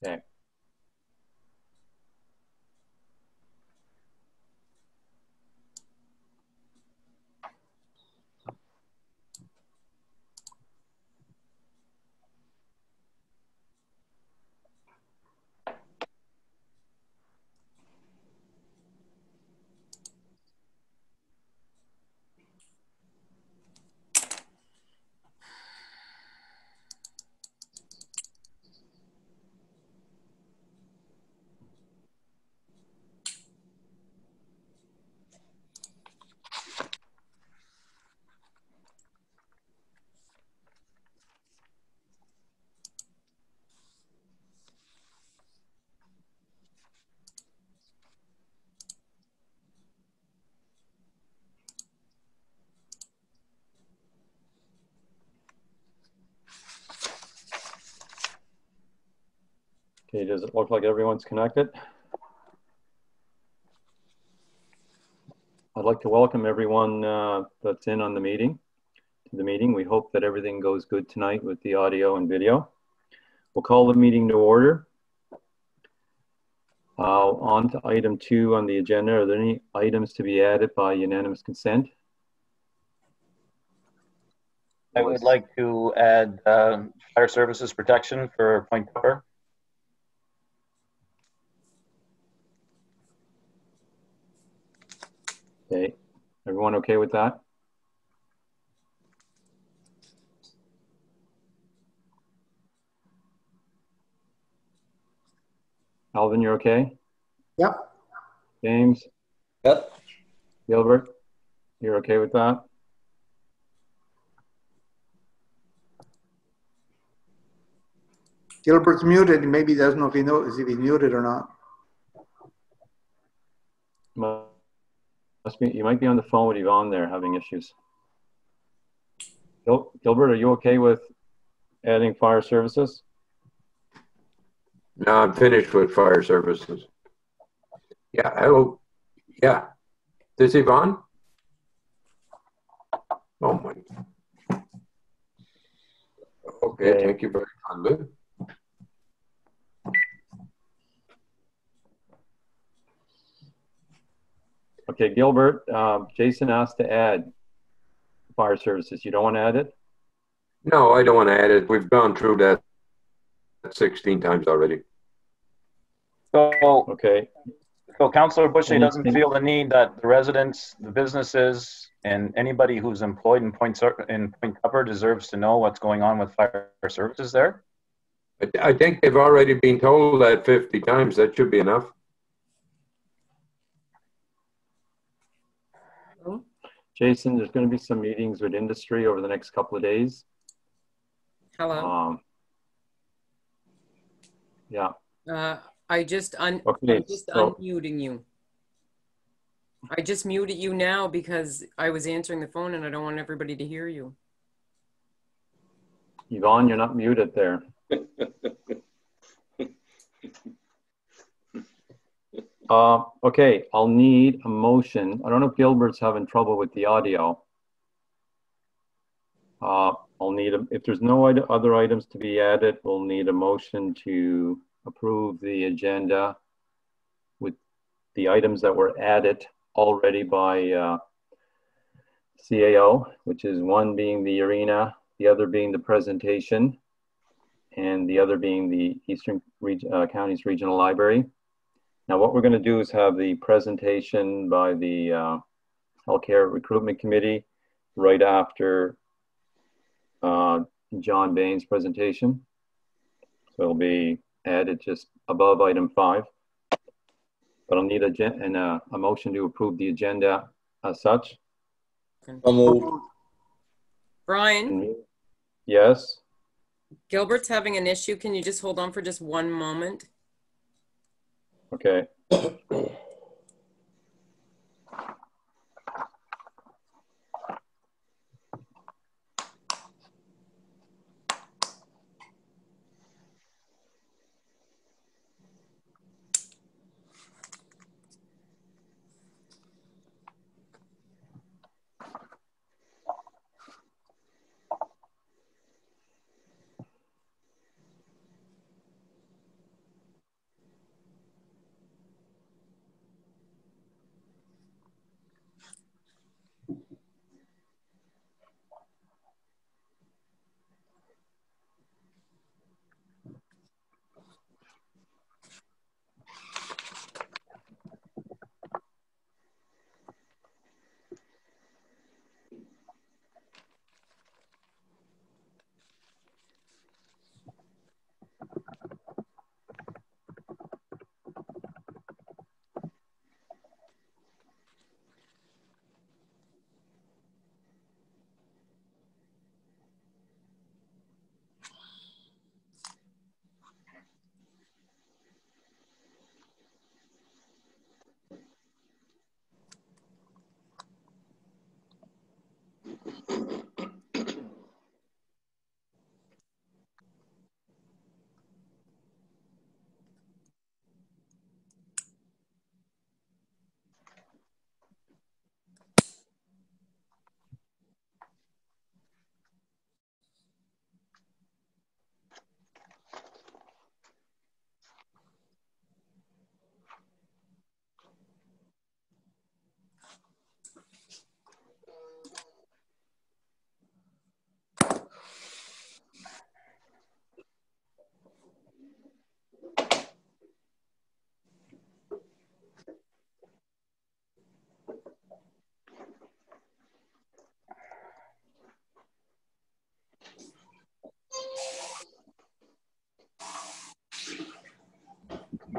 Okay. Okay, does it look like everyone's connected? I'd like to welcome everyone that's in on the meeting. We hope that everything goes good tonight with the audio and video. We'll call the meeting to order. On to item 2 on the agenda. Are there any items to be added by unanimous consent? I would like to add fire services protection for Point Cover. Okay, everyone okay with that? Alvin, you're okay? Yep. James? Yep. Gilbert, you're okay with that? Gilbert's muted. Maybe he doesn't know if he knows if he's muted or not. Must be, you might be on the phone with Yvonne there having issues. Gilbert, are you okay with adding fire services? No, I'm finished with fire services. Yeah, hello. Yeah. This Yvonne? Oh my. Okay, thank you very kindly. Okay, Gilbert, Jason asked to add fire services. You don't want to add it? No, I don't want to add it. We've gone through that 16 times already. So, okay. So Councillor Bushley doesn't feel the need that the residents, the businesses, and anybody who's employed in Point Cover deserves to know what's going on with fire services there? I think they've already been told that 50 times. That should be enough. Jason, there's going to be some meetings with industry over the next couple of days. Hello. Yeah. I'm just unmuting you. I just muted you now because I was answering the phone and I don't want everybody to hear you. Yvonne, you're not muted there. Okay, I'll need a motion. I don't know if Gilbert's having trouble with the audio. I'll need, if there's no other items to be added, we'll need a motion to approve the agenda with the items that were added already by CAO, which is one being the arena, the other being the presentation, and the other being the Eastern Counties Regional Library. Now, what we're going to do is have the presentation by the Healthcare Recruitment Committee right after John Bain's presentation. So it'll be added just above item 5. But I'll need a motion to approve the agenda as such. Brian? Yes? Gilbert's having an issue. Can you just hold on for just one moment? Okay.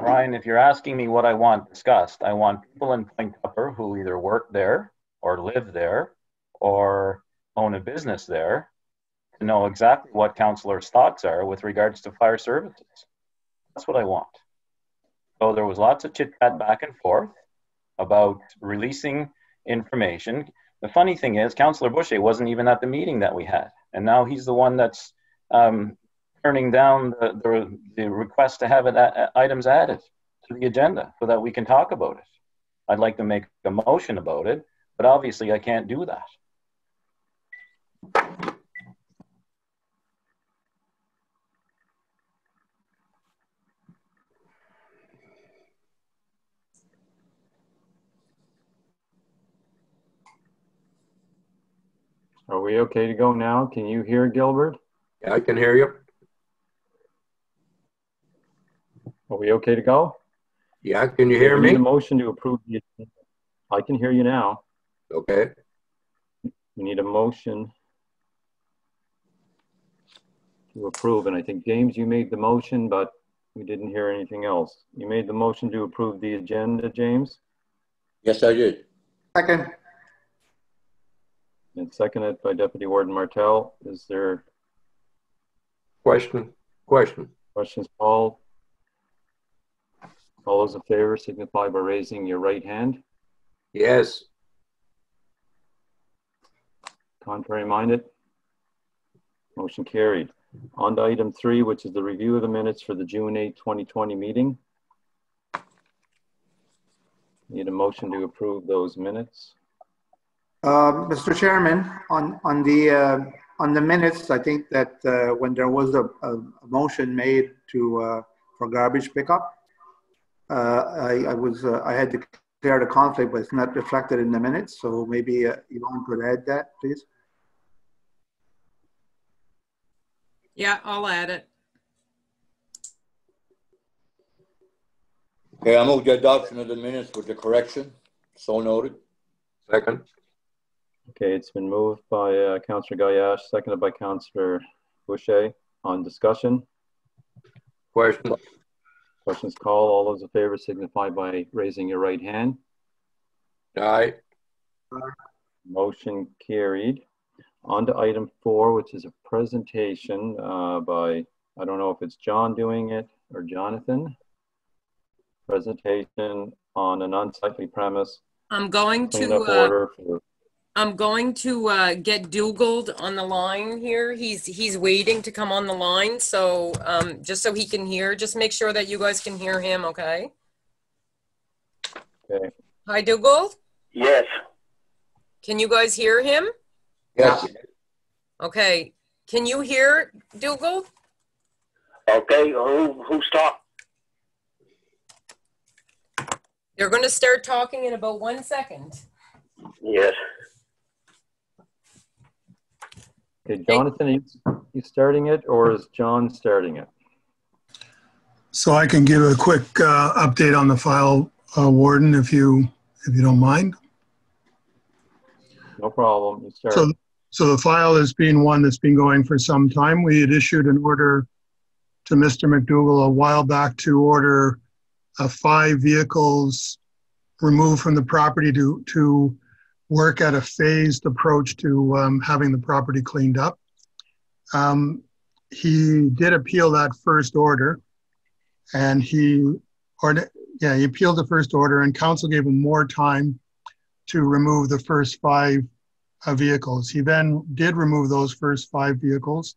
Ryan, if you're asking me what I want discussed, I want people in Point Tupper who either work there or live there or own a business there to know exactly what councillors' thoughts are with regards to fire services. That's what I want. So there was lots of chit-chat back and forth about releasing information. The funny thing is, Councillor Boucher wasn't even at the meeting that we had, and now he's the one that's turning down the request to have items added to the agenda so that we can talk about it. I'd like to make a motion about it, but obviously I can't do that. Are we okay to go now? Can you hear Gilbert? Yeah, I can hear you. Are we okay to go? Yeah, can you hear me? We need a motion to approve the agenda. I can hear you now. Okay. We need a motion to approve, and I think, James, you made the motion, but we didn't hear anything else. You made the motion to approve the agenda, James? Yes, I did. Second. And seconded by Deputy Warden Martel. Is there Question. questions, Paul? All those in favor signify by raising your right hand. Yes. Contrary minded? Motion carried. On to item 3, which is the review of the minutes for the June 8, 2020 meeting. Need a motion to approve those minutes. Mr. Chairman, on the minutes, I think that when there was a motion made to for garbage pickup, I had declared a conflict, but it's not reflected in the minutes. So maybe Yvonne could add that, please. Yeah, I'll add it. Okay, I move the adoption of the minutes with the correction. So noted. Second. Okay, it's been moved by Councillor Gayash, seconded by Councillor Boucher. On discussion. Question. Questions called. All those in favor signify by raising your right hand. Aye. Motion carried. On to item 4, which is a presentation by, I don't know if it's John doing it or Jonathan. Presentation on an unsightly premise. I'm going to get Dougal on the line here. He's waiting to come on the line, so just so he can hear. Just make sure that you guys can hear him, okay? Okay. Hi, Dougal. Yes. Can you guys hear him? Yes. Okay. Can you hear Dougal? Okay. Who's talking? They're going to start talking in about 1 second. Yes. Okay, Jonathan, are you starting it, or is John starting it? So I can give a quick update on the file, Warden, if you don't mind. No problem. You start. So the file has been one that's been going for some time. We had issued an order to Mr. McDougall a while back to order 5 vehicles removed from the property to work at a phased approach to having the property cleaned up. He did appeal that first order, and he appealed the first order, and council gave him more time to remove the first 5 vehicles. He then did remove those first 5 vehicles,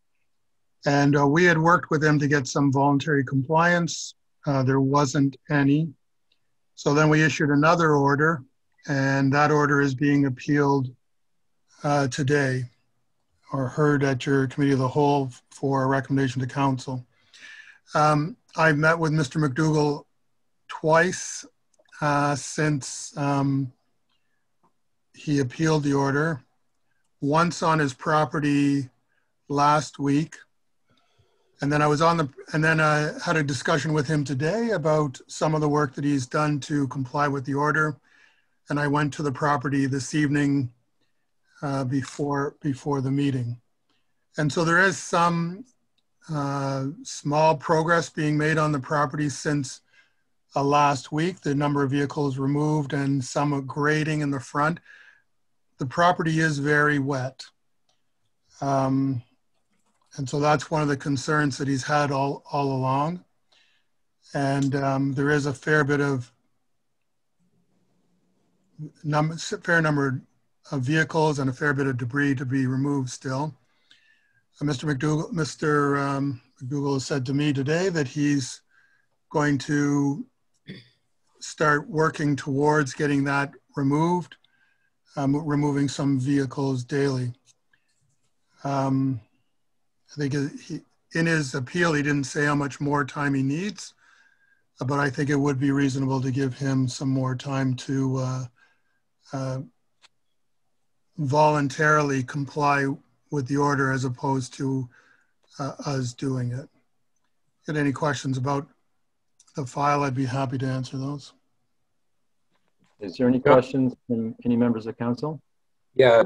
and we had worked with him to get some voluntary compliance. There wasn't any. So then we issued another order, and that order is being appealed today, or heard at your committee of the whole for a recommendation to council. I've met with Mr. McDougall twice since he appealed the order. Once on his property last week, and then I had a discussion with him today about some of the work that he's done to comply with the order. And I went to the property this evening before the meeting. And so there is some small progress being made on the property since last week. The number of vehicles removed and some grading in the front. The property is very wet. And so that's one of the concerns that he's had all along. And there is a fair bit of fair number of vehicles and a fair bit of debris to be removed still. Mr. McDougall has said to me today that he's going to start working towards getting that removed, removing some vehicles daily. I think in his appeal, he didn't say how much more time he needs, but I think it would be reasonable to give him some more time to voluntarily comply with the order as opposed to us doing it. Got any questions about the file? I'd be happy to answer those. Is there any questions from any members of council? Yeah,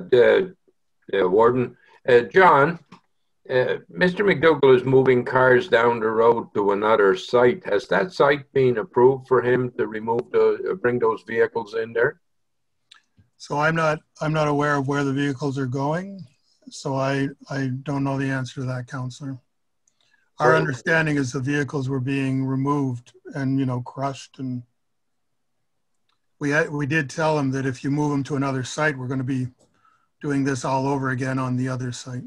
Warden. John, Mr. McDougall is moving cars down the road to another site. Has that site been approved for him to remove bring those vehicles in there? So I'm not aware of where the vehicles are going. So I don't know the answer to that, Councillor. Our understanding is the vehicles were being removed and, you know, crushed, and we did tell him that if you move them to another site, we're going to be doing this all over again on the other site.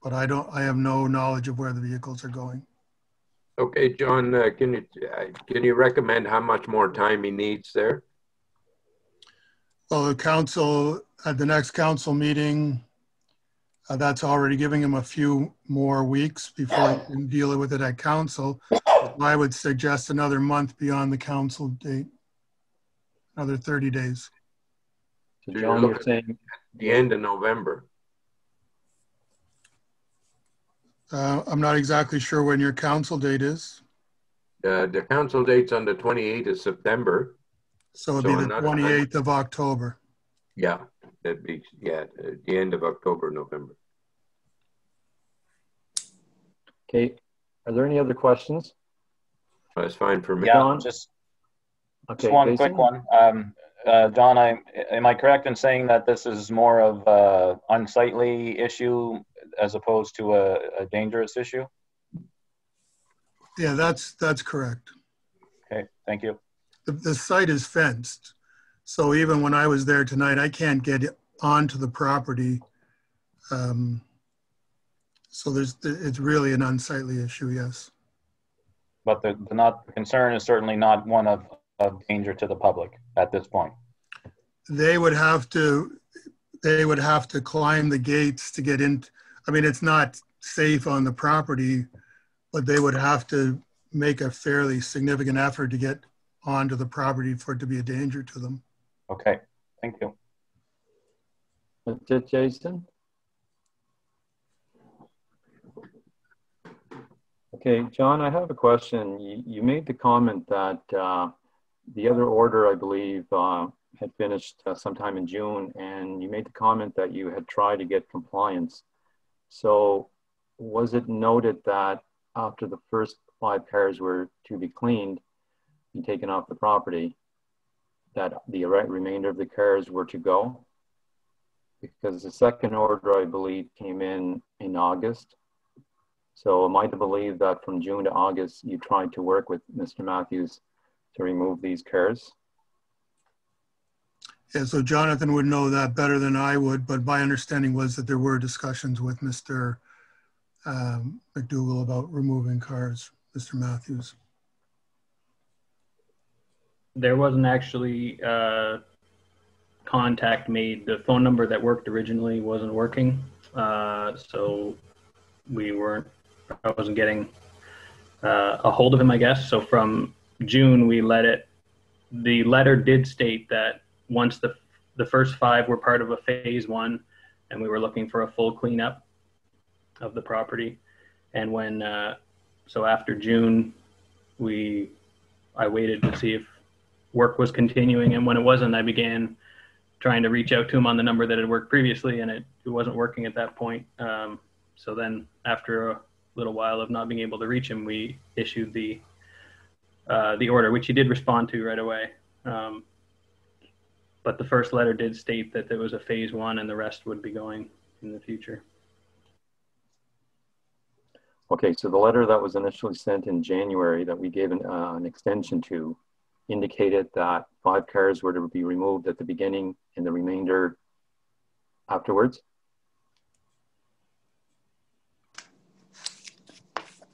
But I have no knowledge of where the vehicles are going. Okay, John, can you recommend how much more time he needs there? Well, the council, at the next council meeting, that's already giving him a few more weeks before he can deal with it at council. I would suggest another month beyond the council date, another 30 days. So John, you're saying the end of November. I'm not exactly sure when your council date is. The council date's on the 28th of September. So it'd be the 28th of October. Yeah, that'd be, yeah, the end of October, November. Okay, are there any other questions? That's fine for me. Yeah, John? just Jason? one quick one. John, am I correct in saying that this is more of an unsightly issue as opposed to a dangerous issue? Yeah, that's correct. Okay, thank you. The site is fenced. So even when I was there tonight, I can't get onto the property. So it's really an unsightly issue, yes. But the concern is certainly not one of danger to the public at this point. They would have to climb the gates to get in. I mean, it's not safe on the property, but they would have to make a fairly significant effort to get onto the property for it to be a danger to them. Okay, thank you. That's it, Jason? Okay, John, I have a question. You made the comment that the other order, I believe, had finished sometime in June, and you made the comment that you had tried to get compliance. So was it noted that after the first 5 cars were to be cleaned and taken off the property, that the remainder of the cars were to go? Because the second order, I believe, came in August. So am I to believe that from June to August, you tried to work with Mr. Matthews to remove these cars? Yeah, so Jonathan would know that better than I would, but my understanding was that there were discussions with Mr. McDougall about removing cars, Mr. Matthews. There wasn't actually contact made. The phone number that worked originally wasn't working. So I wasn't getting a hold of him, I guess. So from June, we let it. The letter did state that once the first 5 were part of a phase 1, and we were looking for a full cleanup of the property. And when, so after June, I waited to see if work was continuing. And when it wasn't, I began trying to reach out to him on the number that had worked previously, and it wasn't working at that point. So then after a little while of not being able to reach him, we issued the the order, which he did respond to right away. But the first letter did state that there was a phase 1 and the rest would be going in the future. Okay, so the letter that was initially sent in January that we gave an extension to indicated that 5 cars were to be removed at the beginning and the remainder afterwards?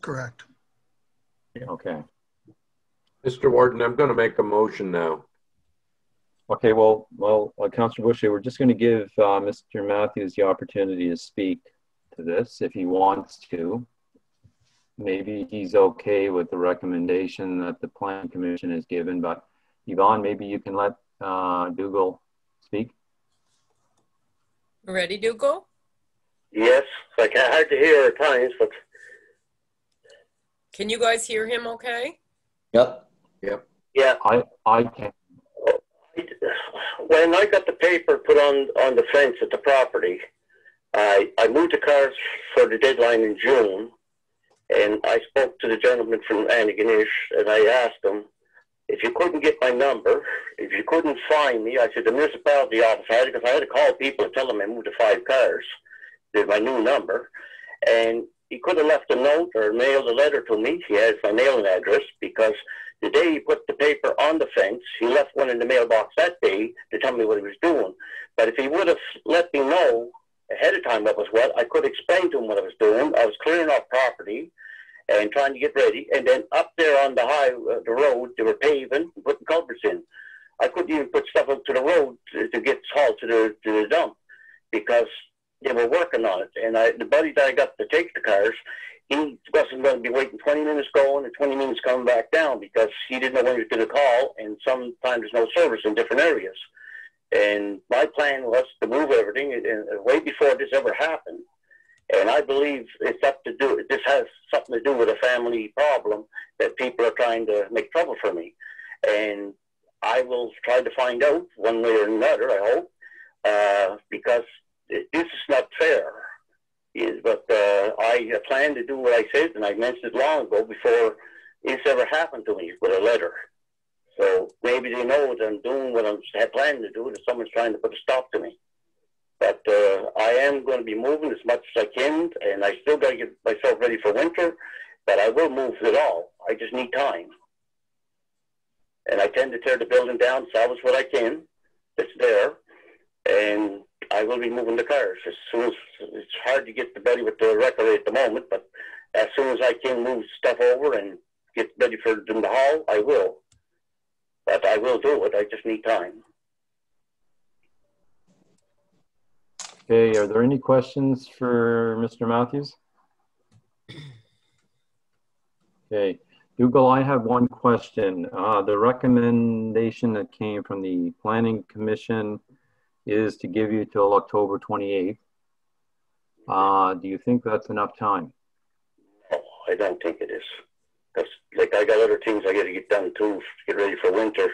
Correct. Okay. Mr. Warden, I'm going to make a motion now. Okay, well, Councillor Boucher, we're just going to give Mr. Matthews the opportunity to speak to this if he wants to. Maybe he's okay with the recommendation that the Plan Commission has given, but Yvonne, maybe you can let Dougal speak. Ready, Dougal? Yes, like hard to hear at times, but. Can you guys hear him okay? Yep. Yep. Yeah. I can. When I got the paper put on the fence at the property, I moved the cars for the deadline in June, and I spoke to the gentleman from Antigonish, and I asked him, if you couldn't get my number, if you couldn't find me, I said, the municipality office, because I had to call people and tell them I moved the 5 cars, with my new number, and he could have left a note or mailed a letter to me. He has my mailing address, because the day he put the paper on the fence, he left one in the mailbox that day to tell me what he was doing. But if he would have let me know ahead of time what was what, I could explain to him what I was doing. I was clearing off property and trying to get ready. And then up there on the road, they were paving and putting culverts in. I couldn't even put stuff up to the road to get hauled to the dump, because they were working on it. And the buddy that I got to take the cars, he wasn't going to be waiting 20 minutes going and 20 minutes coming back down, because he didn't know when he was going to call, and sometimes there's no service in different areas. And my plan was to move everything way before this ever happened. And I believe this has something to do with a family problem that people are trying to make trouble for me. And I will try to find out one way or another, I hope, because this is not fair. But I plan to do what I said, and I mentioned it long ago before this ever happened to me with a letter. So maybe they know that I'm doing what I'm planning to do, that someone's trying to put a stop to me. But I am going to be moving as much as I can, and I still got to get myself ready for winter, but I will move it all. I just need time. And I tend to tear the building down, salvage what I can that's there, and I will be moving the cars as soon as it's hard to get ready with the record at the moment, but as soon as I can move stuff over and get ready for them to haul, I will. But I will do it. I just need time. Okay, are there any questions for Mr. Matthews? Okay, Dougal, I have one question. The recommendation that came from the Planning Commission is to give you till October 28th. Do you think that's enough time? No, I don't think it is. Because, like, I got other things I got to get done too, to get ready for winter,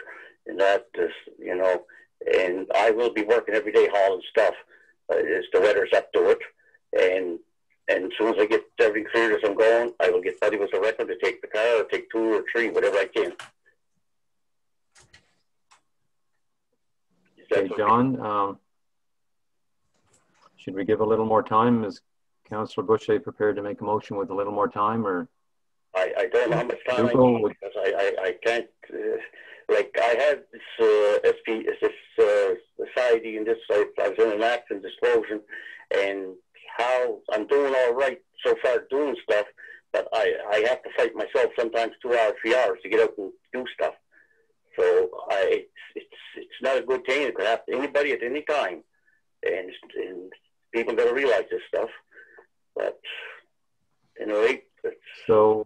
and that is, you know, and I will be working every day hauling stuff as the weather's up to it. And as soon as I get everything cleared as I'm going, I will get ready with the record to take the car, or take 2 or 3, whatever I can. Okay, John, should we give a little more time? Is Councillor Boucher prepared to make a motion with a little more time, or? I don't know how much time I need, because I can't, like, I had this society and this, I was in an accident disclosure, and how I'm doing all right so far doing stuff, but I have to fight myself sometimes 2 hours, 3 hours to get out and do stuff. So it's not a good thing. It could happen to anybody at any time, and people got to realize this stuff. But anyway, so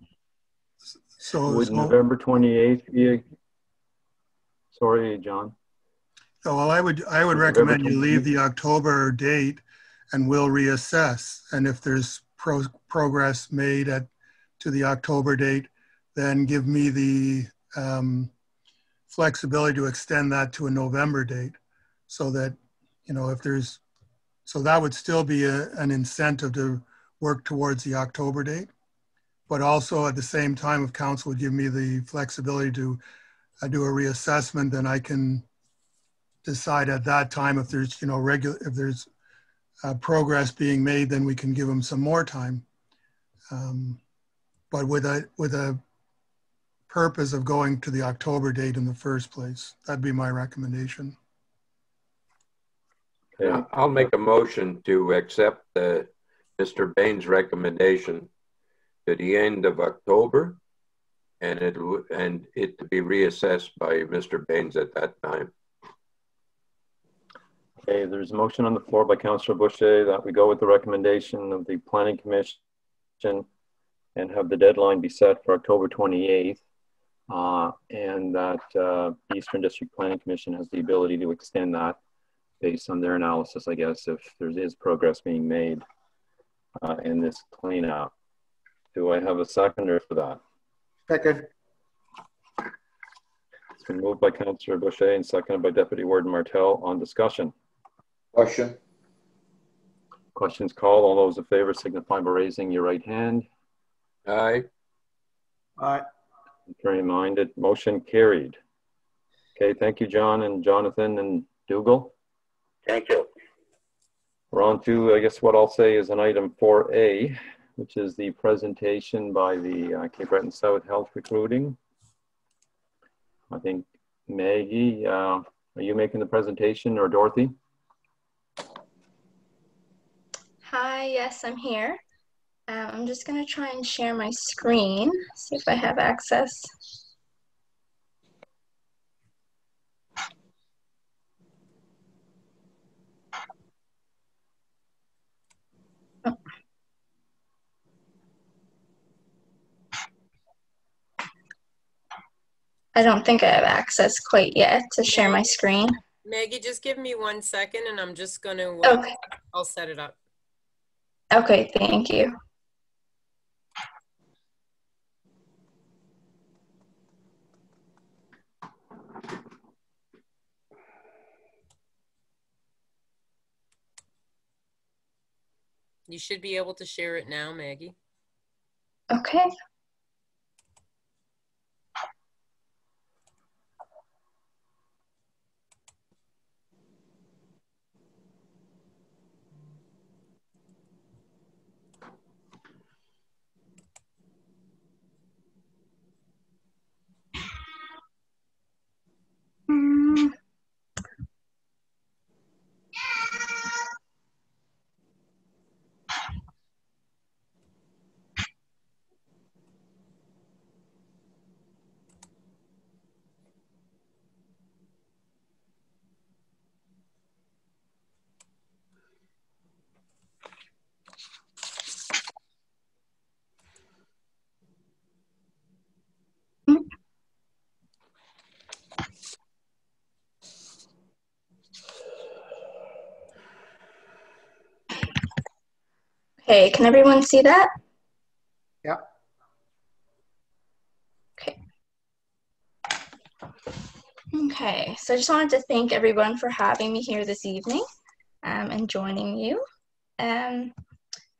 would November 28th be? Sorry, John. So, well, I would recommend you leave the October date, and we'll reassess. And if there's progress made to the October date, then give me the flexibility to extend that to a November date, so that, you know, so that would still be an incentive to work towards the October date. but also at the same time, if council would give me the flexibility to do a reassessment, then I can decide at that time if there's, you know, if there's progress being made, then we can give them some more time. But with a purpose of going to the October date in the first place. That'd be my recommendation. Okay. I'll make a motion to accept Mr. Bain's recommendation to the end of October, and it to be reassessed by Mr. Baines at that time. Okay, there's a motion on the floor by Councillor Boucher that we go with the recommendation of the Planning Commission and have the deadline be set for October 28th, and that the Eastern District Planning Commission has the ability to extend that based on their analysis, I guess, if there is progress being made in this cleanup. Do I have a seconder for that? Second. It's been moved by Councillor Boucher and seconded by Deputy Warden Martel. On discussion. Question. Questions called. All those in favor signify by raising your right hand. Aye. Aye. Contrary minded. Motion carried. Okay, thank you, John and Jonathan and Dougal. Thank you. We're on to, I guess, what I'll say is an item 4A, which is the presentation by the Cape Breton South Health Recruiting. I think, Maggie, are you making the presentation, or Dorothy? Hi, yes, I'm here. I'm just going to try and share my screen, see if I have access. Oh. I don't think I have access quite yet to share my screen. Maggie, just give me 1 second and I'm just going to, okay. I'll set it up. Okay, thank you. You should be able to share it now, Maggie. Okay. Okay, can everyone see that? Yeah. Okay. Okay, so I just wanted to thank everyone for having me here this evening and joining you.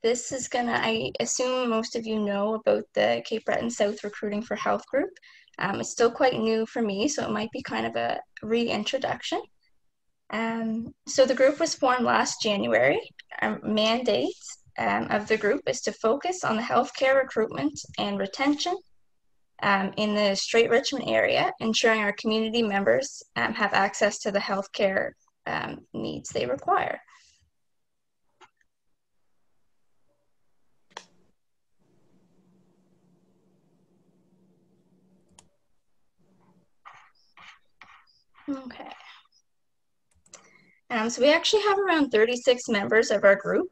This is gonna, I assume most of you know about the Cape Breton South Recruiting for Health group. It's still quite new for me, so it might be kind of a reintroduction. So the group was formed last January. Our mandate of the group is to focus on the healthcare recruitment and retention in the Straight Richmond area, ensuring our community members have access to the healthcare needs they require. Okay. So we actually have around 36 members of our group.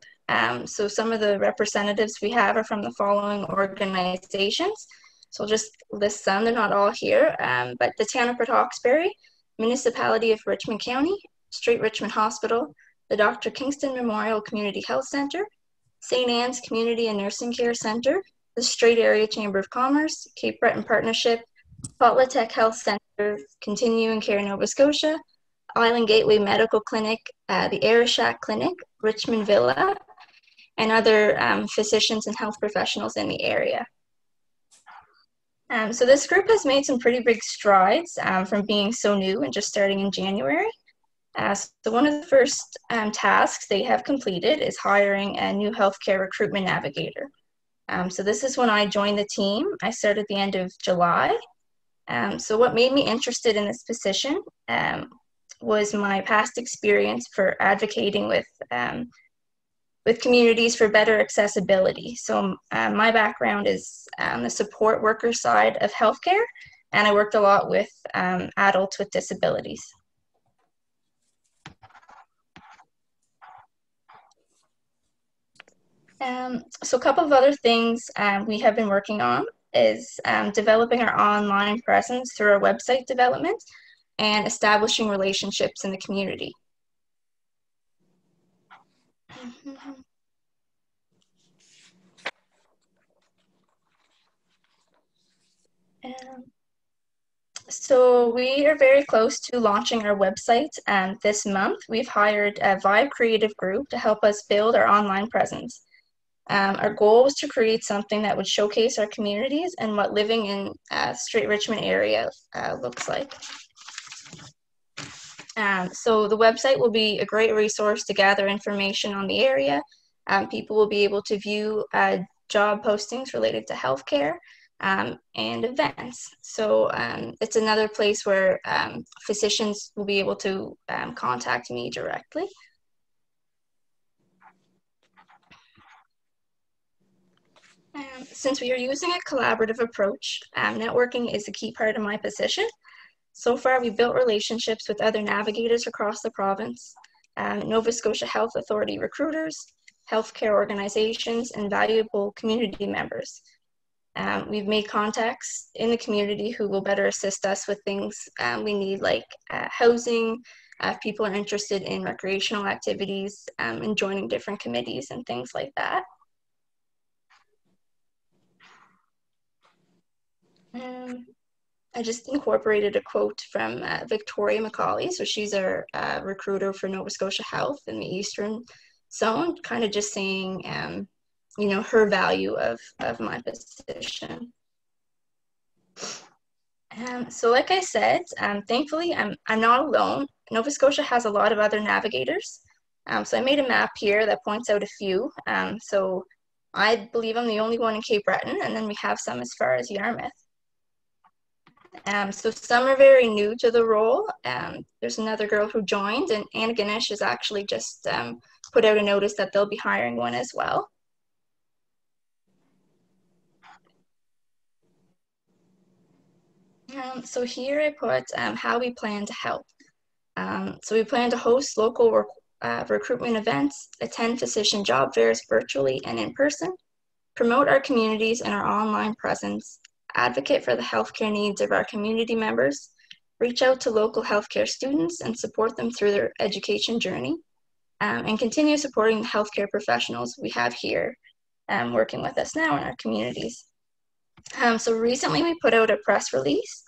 So some of the representatives we have are from the following organizations. So I'll just list some, they're not all here, but the Town of Port Hawkesbury, Municipality of Richmond County, Straight Richmond Hospital, the Dr. Kingston Memorial Community Health Center, St. Anne's Community and Nursing Care Center, the Straight Area Chamber of Commerce, Cape Breton Partnership, Potlatech Health Center, Continuing Care Nova Scotia, Island Gateway Medical Clinic, the Arishack Clinic, Richmond Villa, and other physicians and health professionals in the area. So this group has made some pretty big strides from being so new and just starting in January. So one of the first tasks they have completed is hiring a new healthcare recruitment navigator. So this is when I joined the team. I started at the end of July. So what made me interested in this position was my past experience for advocating with communities for better accessibility. So my background is the support worker side of healthcare, and I worked a lot with adults with disabilities. So a couple of other things we have been working on is developing our online presence through our website development and establishing relationships in the community. So we are very close to launching our website this month. We've hired a Vibe Creative Group to help us build our online presence. Our goal was to create something that would showcase our communities and what living in Straight Richmond area looks like. So the website will be a great resource to gather information on the area. People will be able to view job postings related to healthcare and events. So it's another place where physicians will be able to contact me directly. Since we are using a collaborative approach, networking is a key part of my position. So far, we've built relationships with other navigators across the province, Nova Scotia Health Authority recruiters, healthcare organizations, and valuable community members. We've made contacts in the community who will better assist us with things we need, like housing, if people are interested in recreational activities, and joining different committees and things like that. I just incorporated a quote from Victoria Macaulay. So she's our recruiter for Nova Scotia Health in the Eastern Zone, kind of just saying, you know, her value of my position. So like I said, thankfully, I'm not alone. Nova Scotia has a lot of other navigators. So I made a map here that points out a few. So I believe I'm the only one in Cape Breton, and then we have some as far as Yarmouth. So some are very new to the role. There's another girl who joined, and Anna Ganesh has actually just put out a notice that they'll be hiring one as well. So here I put how we plan to help. So we plan to host local recruitment events, attend physician job fairs virtually and in person, promote our communities and our online presence, advocate for the healthcare needs of our community members, reach out to local healthcare students and support them through their education journey, and continue supporting the healthcare professionals we have here working with us now in our communities. So recently we put out a press release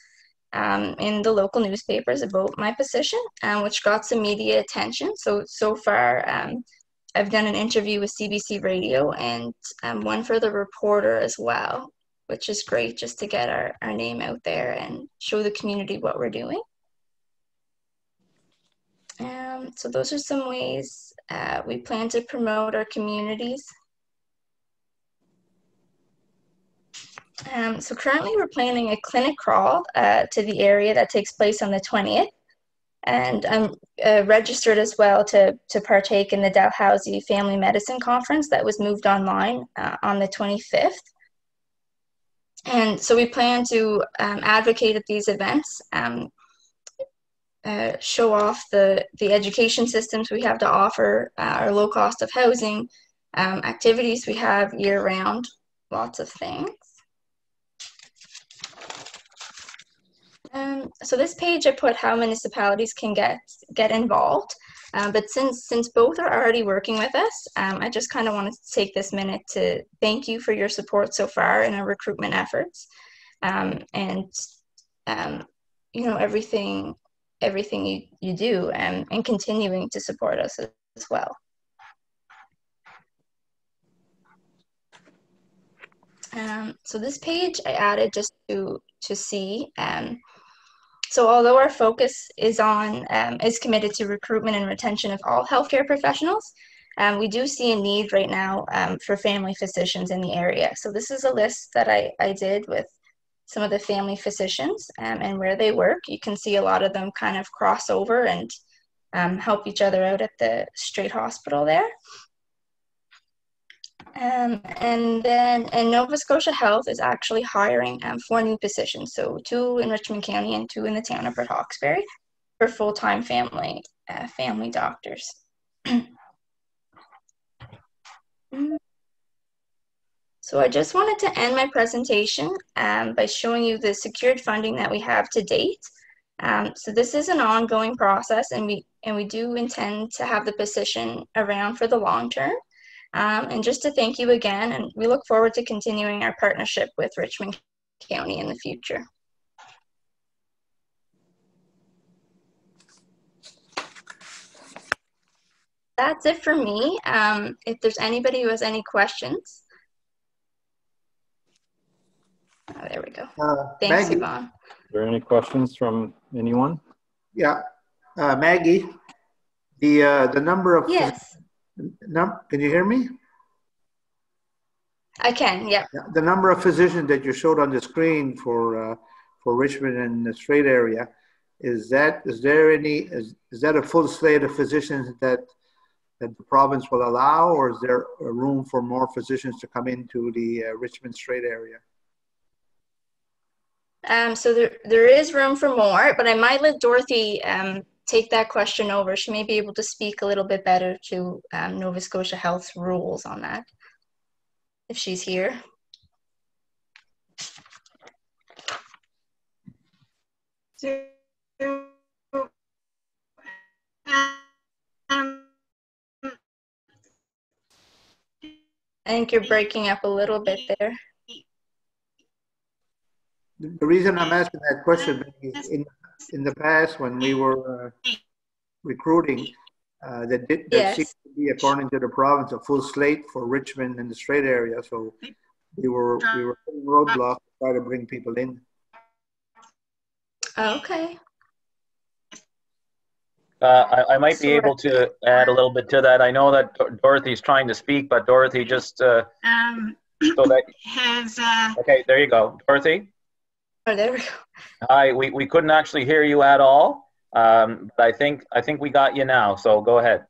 in the local newspapers about my position, which got some media attention. So far, I've done an interview with CBC Radio and one for the Reporter as well, which is great just to get our name out there and show the community what we're doing. So those are some ways we plan to promote our communities. So currently we're planning a clinic crawl to the area that takes place on the 20th. And I'm registered as well to partake in the Dalhousie Family Medicine Conference that was moved online on the 25th. And so we plan to advocate at these events, show off the education systems we have to offer, our low cost of housing, activities we have year round, lots of things. So this page I put how municipalities can get involved, but since both are already working with us, I just kind of wanted to take this minute to thank you for your support so far in our recruitment efforts, and you know, everything you do, and continuing to support us as well. So this page I added just to see. So although our focus is committed to recruitment and retention of all healthcare professionals, we do see a need right now for family physicians in the area. So this is a list that I did with some of the family physicians and where they work. You can see a lot of them kind of cross over and help each other out at the Straight Hospital there. And then Nova Scotia Health is actually hiring 4 new positions, so 2 in Richmond County and 2 in the town of Port Hawkesbury for full-time family doctors. So I just wanted to end my presentation by showing you the secured funding that we have to date. So this is an ongoing process, and we do intend to have the position around for the long term. And just to thank you again, and we look forward to continuing our partnership with Richmond County in the future. That's it for me. If there's anybody who has any questions. Oh, there we go. Thanks, Maggie, Yvonne. Are there any questions from anyone? Yeah, Maggie, the number of yes. Can you hear me? I can. Yeah. The number of physicians that you showed on the screen for Richmond and the Strait area, is that a full slate of physicians that the province will allow, or is there a room for more physicians to come into the Richmond Strait area? So there is room for more, but I might let Dorothy take that question over. She may be able to speak a little bit better to Nova Scotia Health's rules on that, if she's here. So, I think you're breaking up a little bit there. The reason I'm asking that question is in the past when we were recruiting, that Yes. seemed to be, according to the province, a full slate for Richmond and the Strait area. So we were putting roadblocks to try to bring people in. Okay. I might be able to add a little bit to that. I know that Dorothy's trying to speak, but Dorothy just so that has okay, there you go, Dorothy. Oh, there we go. Hi, we couldn't actually hear you at all, but I think we got you now. So go ahead.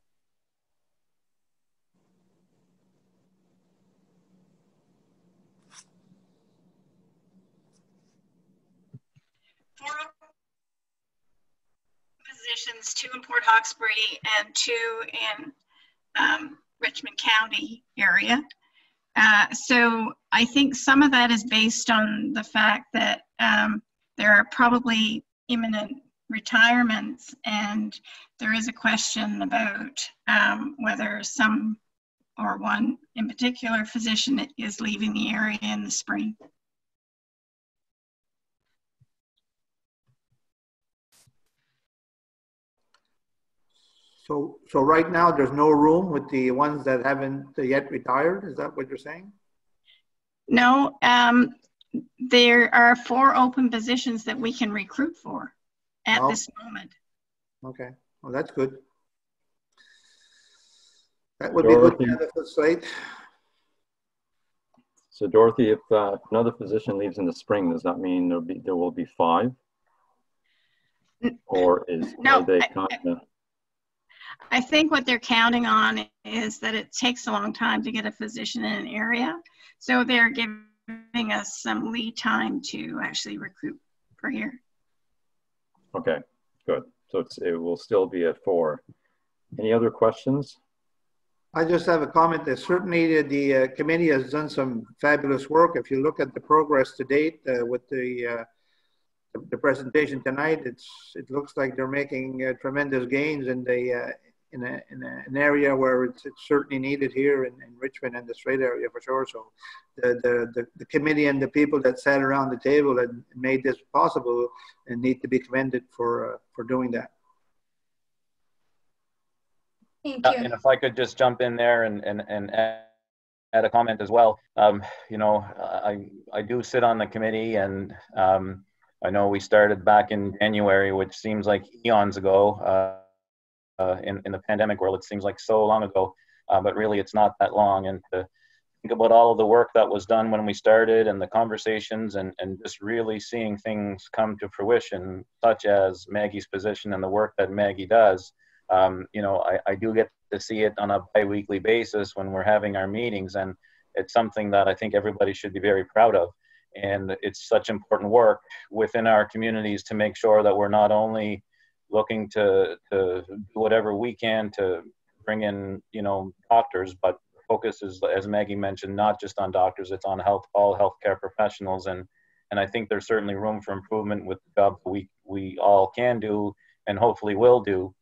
Positions, 2 in Port Hawkesbury and 2 in Richmond County area. So I think some of that is based on the fact that there are probably imminent retirements, and there is a question about whether some or one in particular physician is leaving the area in the spring. So right now there's no room with the ones that haven't yet retired. Is that what you're saying? No, there are 4 open positions that we can recruit for at this moment. Okay, well that's good. That would be good to have a full slate. So Dorothy, if another physician leaves in the spring, does that mean there will be 5? Or no, are they kind of... I think what they're counting on is that it takes a long time to get a physician in an area. So they're giving us some lead time to actually recruit for here. Okay, good. So it will still be at 4. Any other questions? I just have a comment that certainly the committee has done some fabulous work. If you look at the progress to date with the presentation tonight, it looks like they're making tremendous gains in an area where it's certainly needed here in Richmond and the Strait area for sure. So the committee and the people that sat around the table and made this possible and need to be commended for doing that. Thank you. And if I could just jump in there and add a comment as well. You know, I do sit on the committee, and I know we started back in January, which seems like eons ago. In the pandemic world, it seems like so long ago, but really it's not that long. And to think about all of the work that was done when we started, and the conversations, and just really seeing things come to fruition, such as Maggie's position and the work that Maggie does. You know, I do get to see it on a bi-weekly basis when we're having our meetings, and it's something that I think everybody should be very proud of. And it's such important work within our communities to make sure that we're not only looking to do whatever we can to bring in, you know, doctors, but focus is, as Maggie mentioned, not just on doctors, it's on all healthcare professionals. And I think there's certainly room for improvement with the job we all can do and hopefully will do.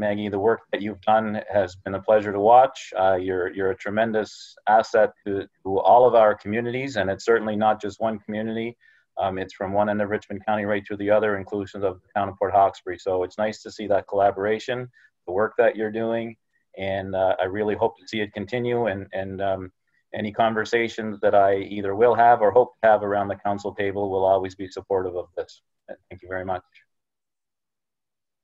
Maggie, the work that you've done has been a pleasure to watch. You're a tremendous asset to all of our communities, and it's certainly not just one community. It's from one end of Richmond County right to the other, inclusive of the town of Port Hawkesbury. So it's nice to see that collaboration, the work that you're doing, and I really hope to see it continue. And any conversations that I either will have or hope to have around the council table will always be supportive of this. Thank you very much.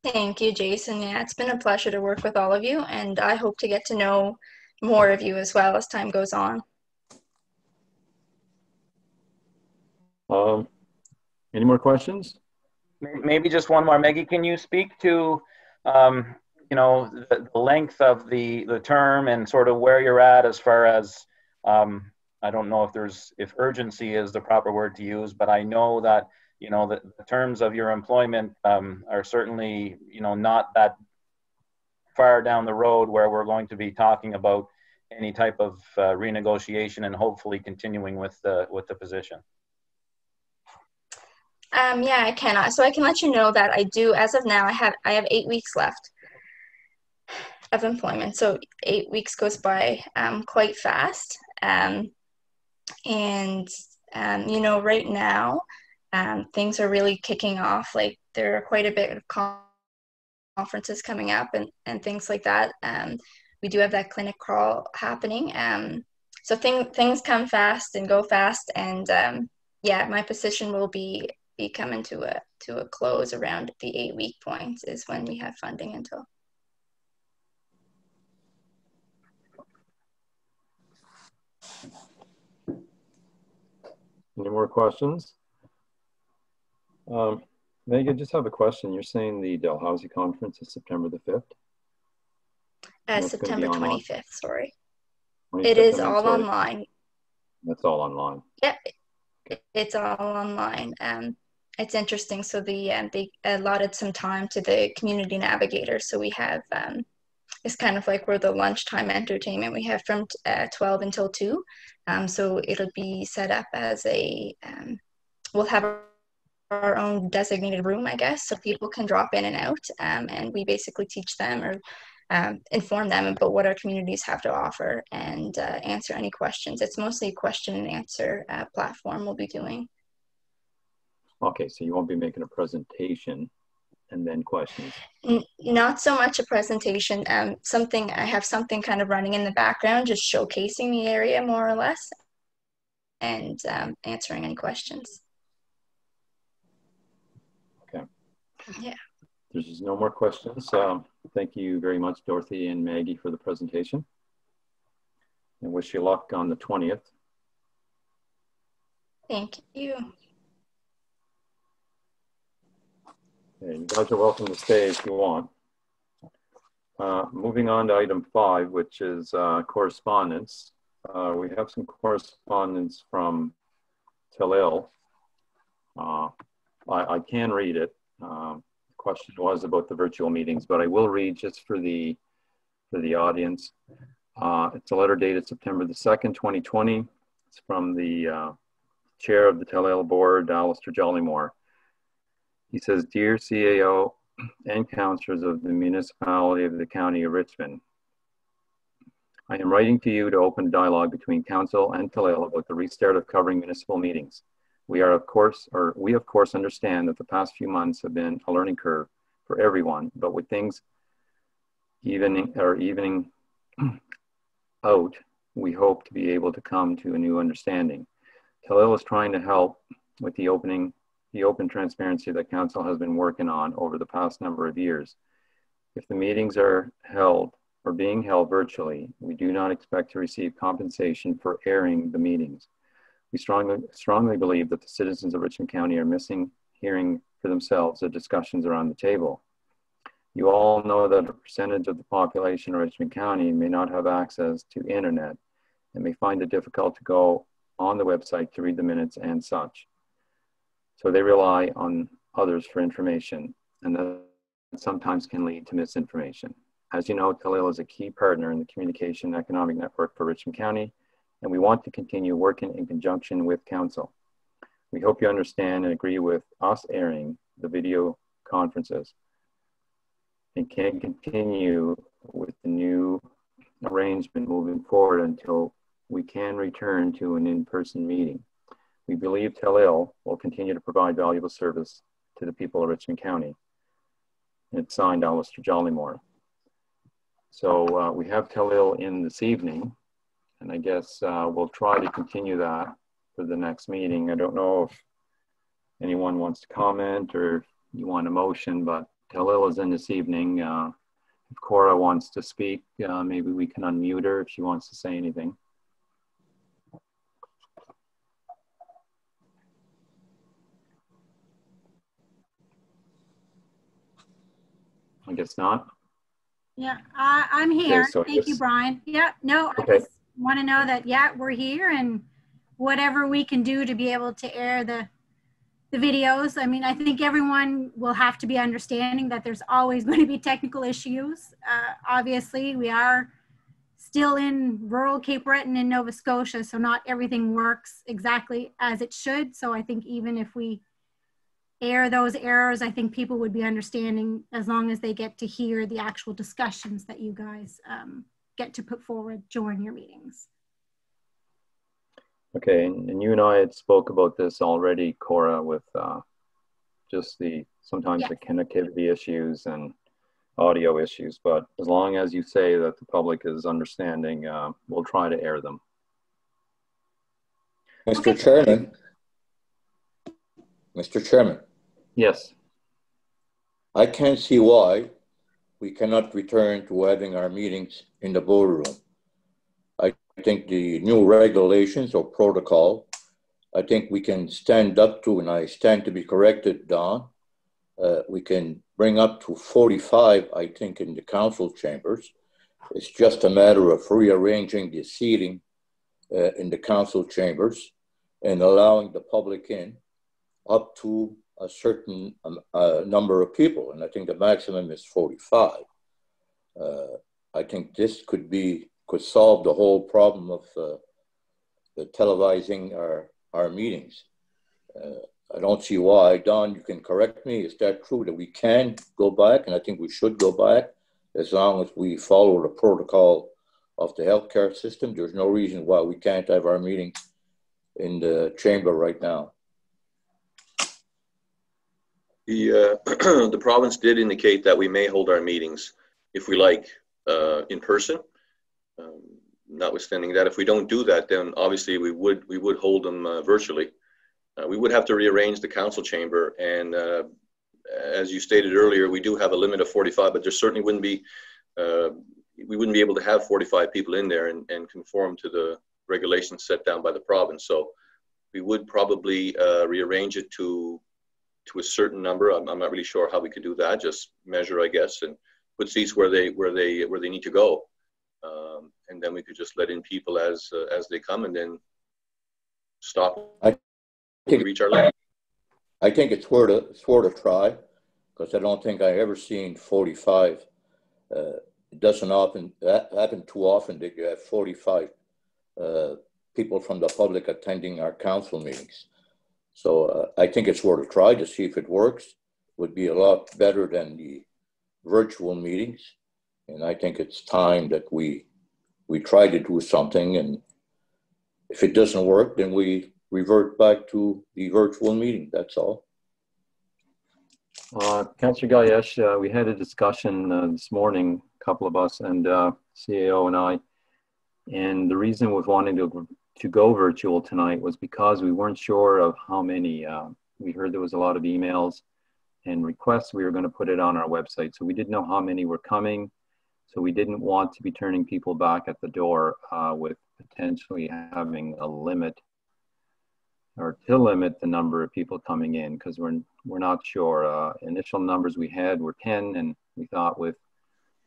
Thank you, Jason. Yeah, it's been a pleasure to work with all of you, and I hope to get to know more of you as well as time goes on. Any more questions? Maybe just one more. Maggie, can you speak to, you know, the length of the term and sort of where you're at as far as, I don't know if urgency is the proper word to use, but I know that, you know, the terms of your employment are certainly, you know, not that far down the road where we're going to be talking about any type of renegotiation and hopefully continuing with the position. Yeah, I can. So I can let you know that I do, as of now, I have 8 weeks left of employment. So 8 weeks goes by quite fast. You know, right now, things are really kicking off. Like, there are quite a bit of conferences coming up and things like that. We do have that clinic crawl happening. So things come fast and go fast. And yeah, my position will be coming to a close around the 8-week point is when we have funding until. Any more questions? Meg, I just have a question. You're saying the Dalhousie conference is September the 5th? September 25th, sorry. 25th, it is all online. That's all online. Yep, it's all online. It's interesting. So they allotted some time to the community navigators. So we have, it's kind of like we're the lunchtime entertainment. We have from 12 until 2. So it'll be set up as we'll have our own designated room, I guess, so people can drop in and out. And we basically teach them or inform them about what our communities have to offer and answer any questions. It's mostly a question and answer platform we'll be doing. Okay, so you won't be making a presentation and then questions? Not so much a presentation. I have something kind of running in the background, just showcasing the area more or less and answering any questions. Okay. Yeah. There's no more questions. Thank you very much, Dorothy and Maggie, for the presentation. And wish you luck on the 20th. Thank you. Okay, you guys are welcome to stay if you want. Moving on to item 5, which is correspondence. We have some correspondence from Talil. I can read it. The question was about the virtual meetings, but I will read just for the audience. It's a letter dated September the 2nd, 2020. It's from the chair of the Talil board, Alistair Jollymore. He says, "Dear CAO and councillors of the municipality of the County of Richmond, I am writing to you to open dialogue between council and Talil about the restart of covering municipal meetings. We of course understand that the past few months have been a learning curve for everyone, but with things evening out, we hope to be able to come to a new understanding. Talil is trying to help with the open transparency that Council has been working on over the past number of years. If the meetings are held or being held virtually, we do not expect to receive compensation for airing the meetings. We strongly believe that the citizens of Richmond County are missing hearing for themselves the discussions around the table. You all know that a percentage of the population of Richmond County may not have access to internet and may find it difficult to go on the website to read the minutes and such. So they rely on others for information, and that sometimes can lead to misinformation. As you know, Talil is a key partner in the communication economic network for Richmond County, and we want to continue working in conjunction with Council. We hope you understand and agree with us airing the video conferences and can continue with the new arrangement moving forward until we can return to an in-person meeting. We believe Talil will continue to provide valuable service to the people of Richmond County. And it's signed Alistair Jollymore. So we have Talil in this evening, and I guess we'll try to continue that for the next meeting. I don't know if anyone wants to comment or you want a motion, but Talil is in this evening. If Cora wants to speak, maybe we can unmute her if she wants to say anything. I guess not. Yeah, I'm here. Okay, so Thank you, Brian. Yeah, no, okay. I just want to know that, yeah, we're here and whatever we can do to be able to air the videos. I mean, I think everyone will have to be understanding that there's always going to be technical issues. Obviously, we are still in rural Cape Breton and Nova Scotia, so not everything works exactly as it should. So I think even if we air those errors, I think people would be understanding as long as they get to hear the actual discussions that you guys get to put forward during your meetings. Okay, and you and I had spoke about this already, Cora, with just sometimes the connectivity issues and audio issues, but as long as you say that the public is understanding, we'll try to air them. Mr. Chairman. Mr. Chairman. Yes. I can't see why we cannot return to having our meetings in the boardroom. I think the new regulations or protocol, I think we can stand up to, and I stand to be corrected, Don, we can bring up to 45, I think, in the council chambers. It's just a matter of rearranging the seating in the council chambers and allowing the public in up to a certain number of people. And I think the maximum is 45. I think this could solve the whole problem of the televising our meetings. I don't see why. Don, you can correct me. Is that true that we can go back? And I think we should go back as long as we follow the protocol of the healthcare system. There's no reason why we can't have our meetings in the chamber right now. The province did indicate that we may hold our meetings, if we like, in person. Notwithstanding that, if we don't do that, then obviously we would hold them virtually. We would have to rearrange the council chamber, and as you stated earlier, we do have a limit of 45, but there certainly wouldn't be, we wouldn't be able to have 45 people in there and conform to the regulations set down by the province. So we would probably rearrange it to a certain number. I'm not really sure how we could do that. Just measure, I guess, and put seats where they need to go, and then we could just let in people as they come, and then stop. Reach our limit. I think it's worth a try, because I don't think I ever seen 45. It doesn't happen too often that you have 45 people from the public attending our council meetings. So I think it's worth a try to see if it works. It would be a lot better than the virtual meetings. And I think it's time that we try to do something. And if it doesn't work, then we revert back to the virtual meeting. That's all. Councillor Gayesh, we had a discussion this morning, a couple of us, and CAO and I, And the reason with wanting to go virtual tonight was because we weren't sure of how many. We heard there was a lot of emails and requests. We were going to put it on our website. So we didn't know how many were coming. So we didn't want to be turning people back at the door with potentially having a limit or to limit the number of people coming in, because we're not sure. Initial numbers we had were 10, and we thought with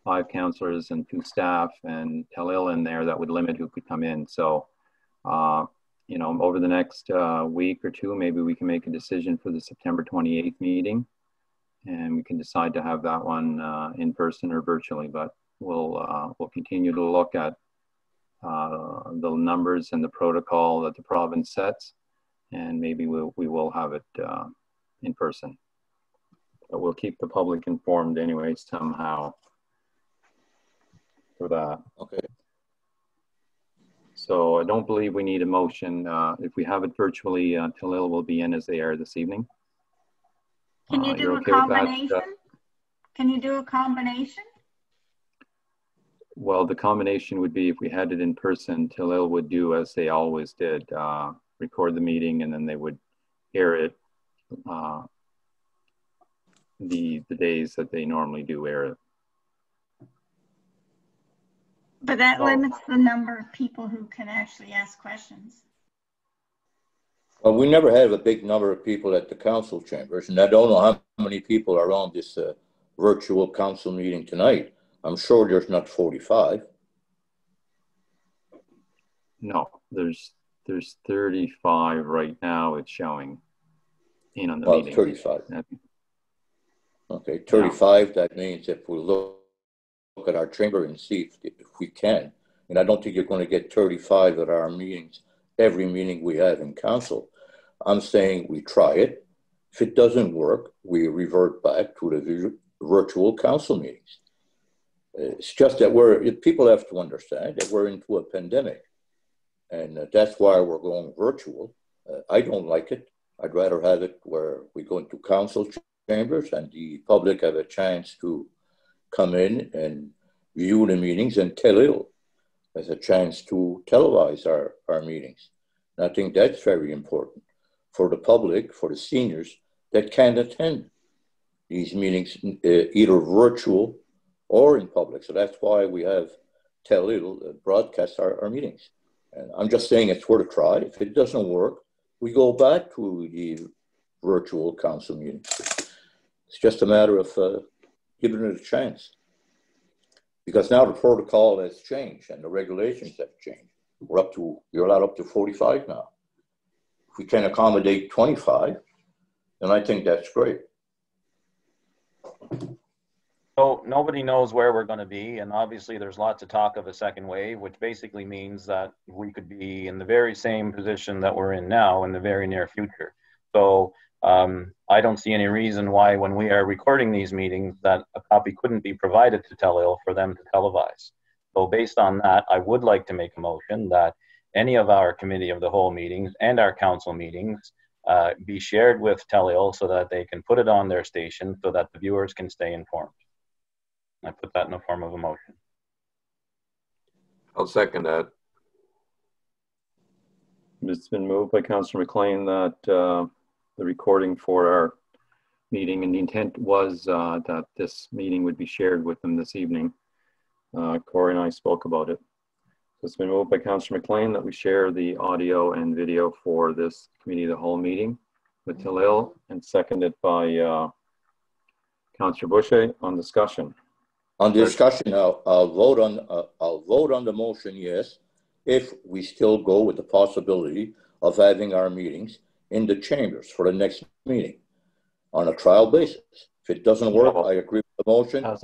5 counselors and 2 staff and Talil in there, that would limit who could come in. So, you know, over the next week or 2, maybe we can make a decision for the September 28th meeting, and we can decide to have that one in person or virtually. But we'll continue to look at the numbers and the protocol that the province sets, and maybe we will have it in person. But we'll keep the public informed anyway somehow for that. Okay. So I don't believe we need a motion. If we have it virtually, Talil will be in as they are this evening. Can you do a combination? Can you do a combination? Well, the combination would be if we had it in person, Talil would do as they always did, record the meeting, and then they would air it the days that they normally do air it. But that limits the number of people who can actually ask questions. Well, we never have a big number of people at the council chambers, and I don't know how many people are on this virtual council meeting tonight. I'm sure there's not 45. No, there's 35 right now. It's showing in on the meeting. 35. Okay, 35. Yeah. That means if we look at our chamber and see if we can, and I don't think you're going to get 35 at our meetings, every meeting we have in council. I'm saying we try it. If it doesn't work, we revert back to the virtual council meetings. It's just that people have to understand that we're into a pandemic, and that's why we're going virtual. I don't like it. I'd rather have it where we go into council chambers and the public have a chance to come in and view the meetings, and Talil has a chance to televise our meetings. And I think that's very important for the public, for the seniors that can't attend these meetings, either virtual or in public. So that's why we have Talil broadcast our meetings. And I'm just saying it's worth a try. If it doesn't work, we go back to the virtual council meetings. It's just a matter of giving it a chance. Because now the protocol has changed and the regulations have changed. You're allowed up to 45 now. If we can accommodate 25, then I think that's great. So nobody knows where we're going to be, and obviously there's lots of talk of a second wave, which basically means that we could be in the very same position that we're in now in the very near future. So I don't see any reason why, when we are recording these meetings, that a copy couldn't be provided to Talil for them to televise. So based on that, I would like to make a motion that any of our committee of the whole meetings and our council meetings be shared with Talil so that they can put it on their station so that the viewers can stay informed. I put that in the form of a motion. I'll second that. It's been moved by Councillor McLean that the recording for our meeting, and the intent was that this meeting would be shared with them this evening. Corey and I spoke about it. So it's been moved by Councillor McLean that we share the audio and video for this committee of the whole meeting with Talil, and seconded by Councillor Boucher. On discussion. On discussion, I'll vote on the motion, yes, if we still go with the possibility of having our meetings in the chambers for the next meeting on a trial basis. If it doesn't work, I agree with the motion. Let's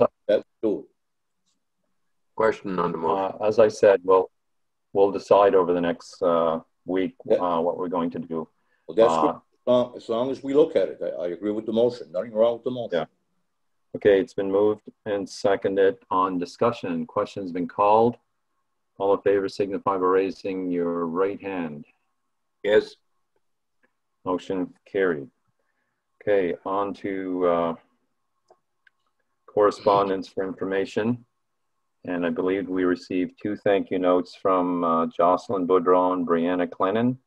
do it. Question on the motion. As I said, we'll decide over the next week what we're going to do. Well, that's as long as we look at it. I agree with the motion. Nothing wrong with the motion. Yeah. Okay, it's been moved and seconded. On discussion. Questions been called. All in favor signify by raising your right hand. Yes. Motion carried. Okay, on to correspondence for information. And I believe we received 2 thank you notes from Jocelyn Boudreau and Brianna Clennon,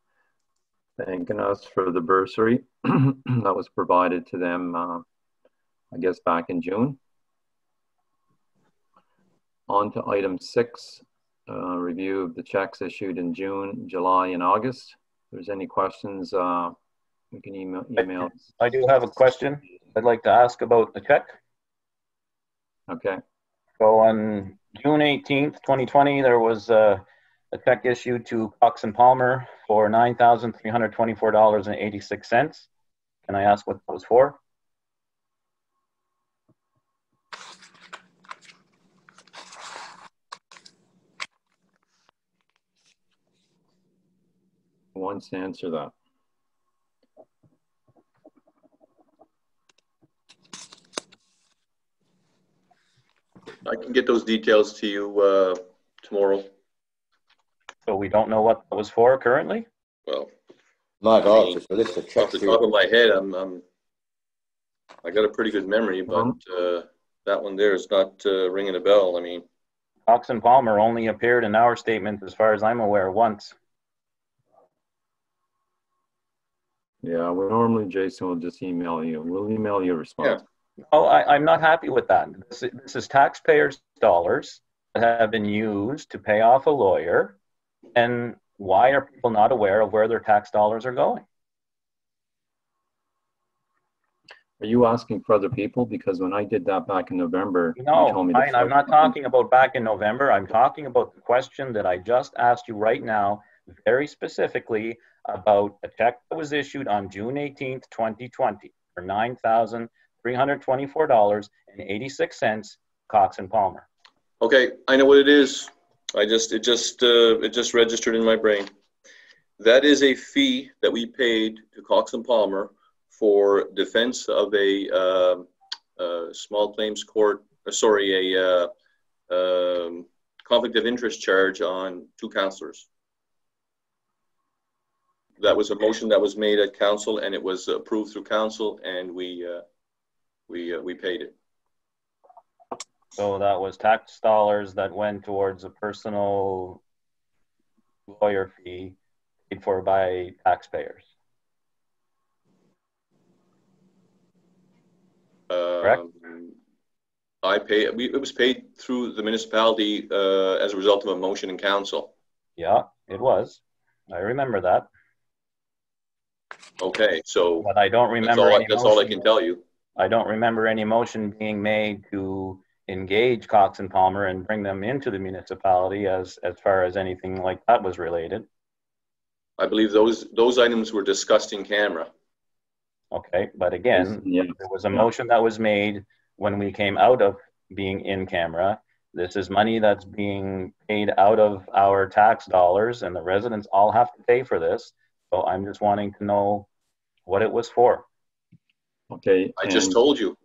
thanking us for the bursary that was provided to them, I guess, back in June. On to item 6, review of the checks issued in June, July, and August. If there's any questions, we can email. I do have a question I'd like to ask about the check. Okay. So on June 18th, 2020, there was a check issued to Cox and Palmer for $9,324.86. Can I ask what that was for? Who wants to answer that? I can get those details to you tomorrow. So we don't know what that was for currently? Well, not all. It's a list of checks. Off the top of my head, I got a pretty good memory, but that one there is not ringing a bell. I mean, Cox and Palmer only appeared in our statement, as far as I'm aware, once. Yeah, well, normally Jason will just email you. We'll email you a response. Yeah. Oh, I'm not happy with that. This is taxpayers' dollars that have been used to pay off a lawyer. And why are people not aware of where their tax dollars are going? Are you asking for other people? Because when I did that back in November, no, you told me I'm not talking about back in November. I'm talking about the question that I just asked you right now, very specifically about a check that was issued on June 18th, 2020 for $9,324.86, Cox and Palmer. Okay, I know what it is. It just registered in my brain. That is a fee that we paid to Cox and Palmer for defense of a small claims court, conflict of interest charge on 2 councillors. That was a motion that was made at council, and it was approved through council, and we paid it. So that was tax dollars that went towards a personal lawyer fee paid for by taxpayers. Correct? It was paid through the municipality as a result of a motion in council. Yeah, it was. I remember that. Okay, so but I don't remember. That's all I can tell you. I don't remember any motion being made to engage Cox and Palmer and bring them into the municipality as far as anything like that was related. I believe those items were discussed in camera. Okay, but again, there was a motion that was made when we came out of being in camera. This is money that's being paid out of our tax dollars, and the residents all have to pay for this. So I'm just wanting to know what it was for. Okay. I just told you.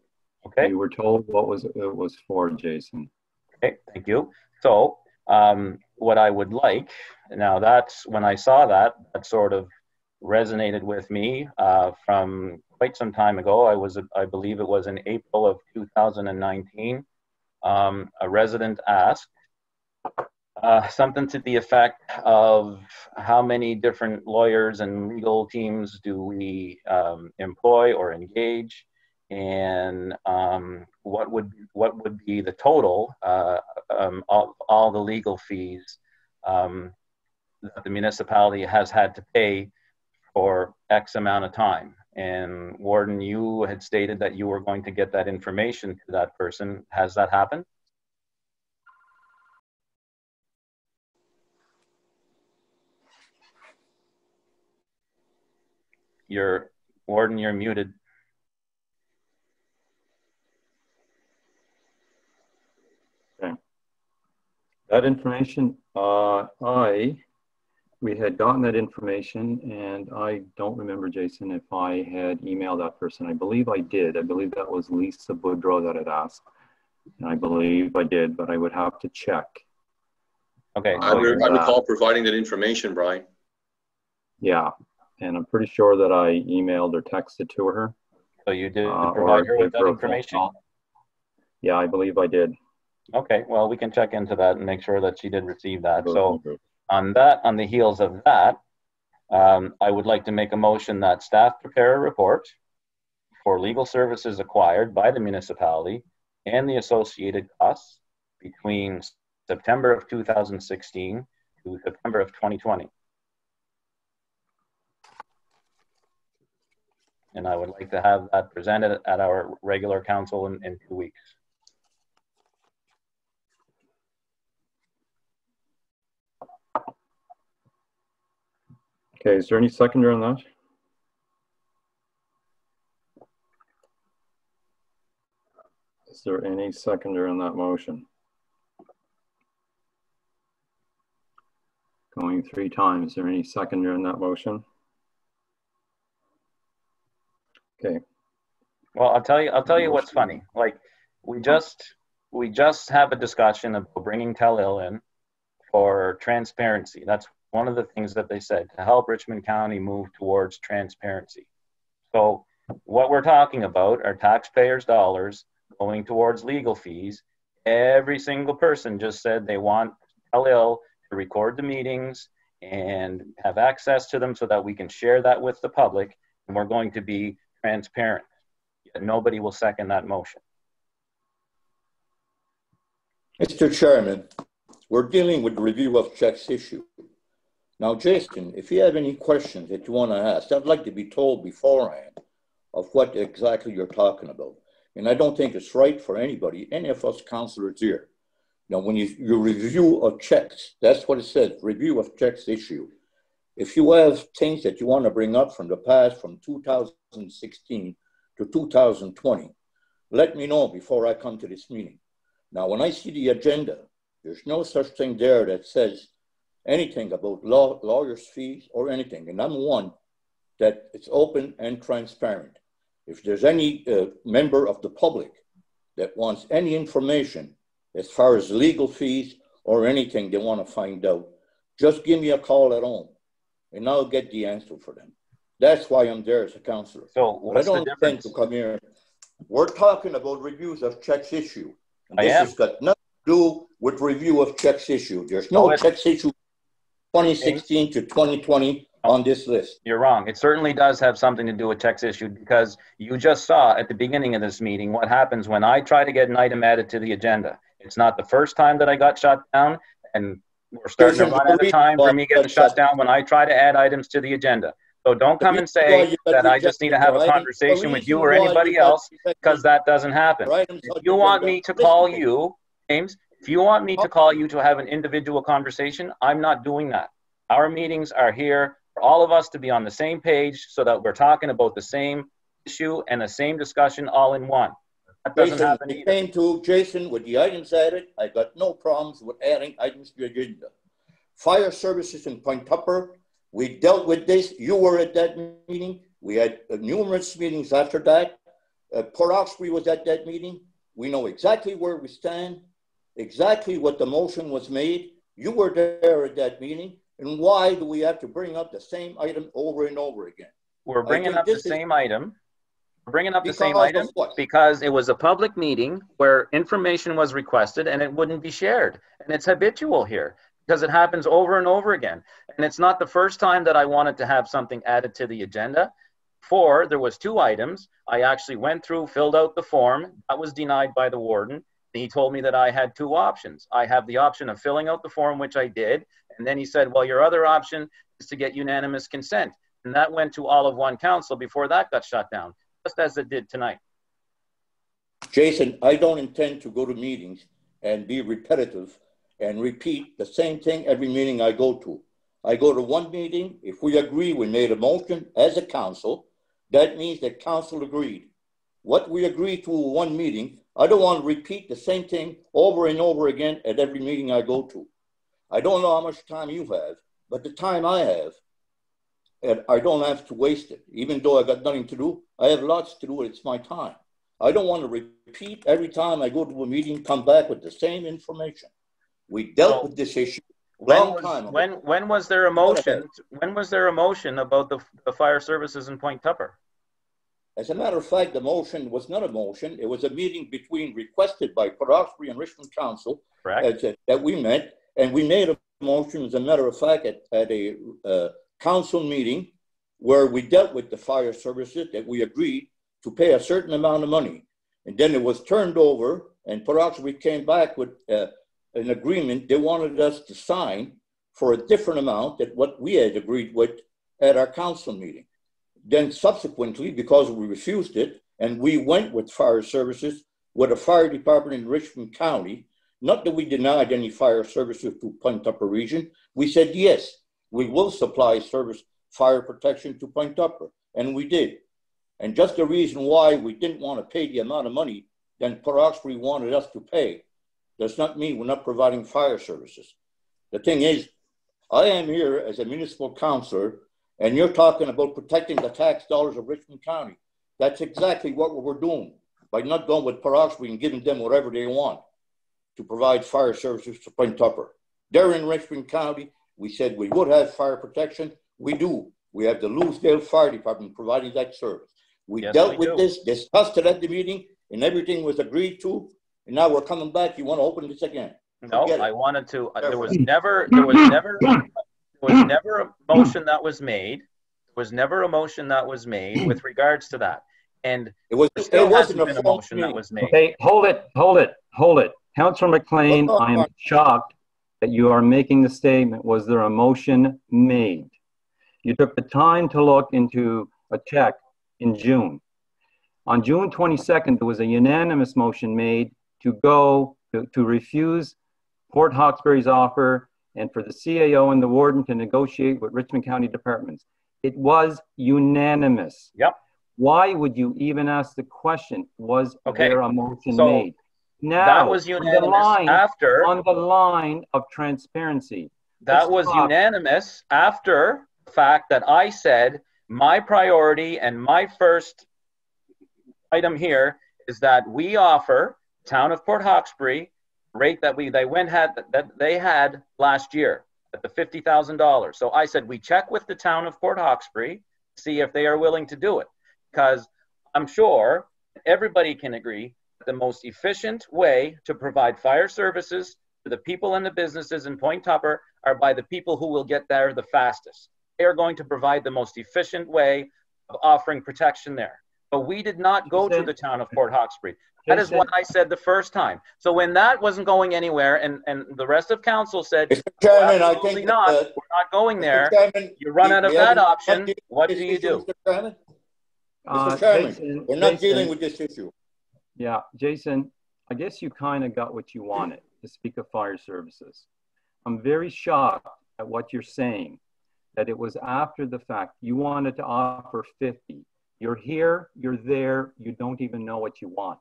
Okay. You were told what it was for, Jason. Okay, thank you. So what I would like, now that's when I saw that sort of resonated with me from quite some time ago. I believe it was in April of 2019. A resident asked something to the effect of how many different lawyers and legal teams do we employ or engage, and what would be the total of all the legal fees that the municipality has had to pay for X amount of time. And Warden, you had stated that you were going to get that information to that person. Has that happened? Warden, you're muted. Okay. That information, we had gotten that information, and I don't remember, Jason, if I had emailed that person. I believe I did. I believe that was Lisa Boudreau that had asked. And I believe I did, but I would have to check. Okay. I recall providing that information, Brian. Yeah, and I'm pretty sure that I emailed or texted to her. So you did provide her with that information? Yeah, I believe I did. Okay, well, we can check into that and make sure that she did receive that. So on the heels of that, I would like to make a motion that staff prepare a report for legal services acquired by the municipality and the associated costs between September of 2016 to September of 2020. And I would like to have that presented at our regular council in 2 weeks. Okay, is there any seconder on that? Is there any seconder on that motion? Going 3 times, is there any seconder on that motion? Okay. Well, I'll tell you what's funny. Like, we just have a discussion about bringing Tel-Il in for transparency. That's one of the things that they said, to help Richmond County move towards transparency. So what we're talking about are taxpayers' dollars going towards legal fees. Every single person just said they want Tel-Il to record the meetings and have access to them so that we can share that with the public, and we're going to be transparent. Yet nobody will second that motion. Mr. Chairman, we're dealing with the review of checks issue. Now, Jason, if you have any questions that you want to ask, I'd like to be told beforehand of what exactly you're talking about. And I don't think it's right for anybody, any of us councillors here. Now, when you review of checks, that's what it says, review of checks issue. If you have things that you want to bring up from the past, from 2016 to 2020, let me know before I come to this meeting. Now, when I see the agenda, there's no such thing there that says anything about lawyers' fees or anything. And I'm one that it's open and transparent. If there's any member of the public that wants any information as far as legal fees or anything they want to find out, just give me a call at home and I'll get the answer for them. That's why I'm there as a councillor. So what's I don't intend to come here. We're talking about reviews of checks issue. And this has got nothing to do with review of checks issue. There's no checks issue 2016 to 2020 on this list. You're wrong. It certainly does have something to do with checks issued, because you just saw at the beginning of this meeting what happens when I try to get an item added to the agenda. It's not the first time that I got shut down, and we're starting to run out of time for me getting shut down when I try to add items to the agenda. So don't come and say that I just need to have a conversation with you or anybody else, because that doesn't happen. If you want me to call you, James, if you want me to call you to have an individual conversation, I'm not doing that. Our meetings are here for all of us to be on the same page so that we're talking about the same issue and the same discussion all in one. That doesn't happen either. Came to Jason with the items added. I got no problems with adding items to the agenda. Fire services in Point Tupper, we dealt with this. You were at that meeting. We had numerous meetings after that. Port Hawkesbury was at that meeting. We know exactly where we stand, exactly what the motion was made. You were there at that meeting. And why do we have to bring up the same item over and over again? We're bringing up the same item. We're bringing up the same item because it was a public meeting where information was requested and it wouldn't be shared. And it's habitual here because it happens over and over again. And it's not the first time that I wanted to have something added to the agenda. There was 2 items. I actually went through, filled out the form. That was denied by the warden. He told me that I had 2 options. I have the option of filling out the form, which I did. And then he said, well, your other option is to get unanimous consent. And that went to all of one council before that got shut down, just as it did tonight. Jason, I don't intend to go to meetings and be repetitive and repeat the same thing every meeting I go to. I go to one meeting. If we agree, we made a motion as a council. That means that council agreed. What we agreed to one meeting, I don't want to repeat the same thing over and over again at every meeting I go to. I don't know how much time you have, but the time I have, and I don't have to waste it. Even though I got nothing to do, I have lots to do, and it's my time. I don't want to repeat every time I go to a meeting, come back with the same information. We dealt with this issue when was there a motion? When was there a motion about the fire services in Point Tupper? As a matter of fact, the motion was not a motion. It was a meeting requested by Port Hawkesbury and Richmond Council that we met, and we made a motion, as a matter of fact, at a council meeting where we dealt with the fire services, that we agreed to pay a certain amount of money. And then it was turned over, and Port Hawkesbury came back with an agreement they wanted us to sign for a different amount than what we had agreed with at our council meeting. Then subsequently, because we refused it, and we went with fire services with a fire department in Richmond County, not that we denied any fire services to Point Tupper region, we said, yes, we will supply fire protection to Point Tupper, and we did. And just the reason why we didn't want to pay the amount of money that Port Hawkesbury wanted us to pay does not mean we're not providing fire services. The thing is, I am here as a municipal councillor, and you're talking about protecting the tax dollars of Richmond County. That's exactly what we're doing by not going with Port Hawkesbury and giving them whatever they want to provide fire services to Point Tupper. They're in Richmond County. We said we would have fire protection. We do. We have the Louisdale Fire Department providing that service. We dealt with this, discussed it at the meeting, and everything was agreed to. And now we're coming back. You want to open this again? No, I wanted to. There was never a motion that was made. There was never a motion that was made with regards to that. And it wasn't a motion that was made. Okay, hold it. Councillor McLean, I'm shocked that you are making the statement. Was there a motion made? You took the time to look into a check in June. On June 22nd, there was a unanimous motion made to refuse Port Hawkesbury's offer and for the CAO and the warden to negotiate with Richmond County departments. It was unanimous. Yep. Why would you even ask the question, was there a motion made? Now, that was unanimous on the line of transparency. That was unanimous after the fact that I said my priority and my first item here is that we offer town of Port Hawkesbury rate that they had last year at the $50,000. So I said we check with the town of Port Hawkesbury, see if they are willing to do it, because I'm sure everybody can agree the most efficient way to provide fire services to the people and the businesses in Point Tupper are by the people who will get there the fastest. They are going to provide the most efficient way of offering protection there. But we did not go to the town of Port Hawkesbury. That is what I said the first time. So when that wasn't going anywhere and the rest of council said, Chairman, absolutely not, we're not going there, you run out of that option, what do you do? Mr. Chairman, we're not dealing with this issue. Yeah, Jason, I guess you kind of got what you wanted to speak of fire services. I'm very shocked at what you're saying, that it was after the fact. You wanted to offer 50. You're here, you're there, you don't even know what you want.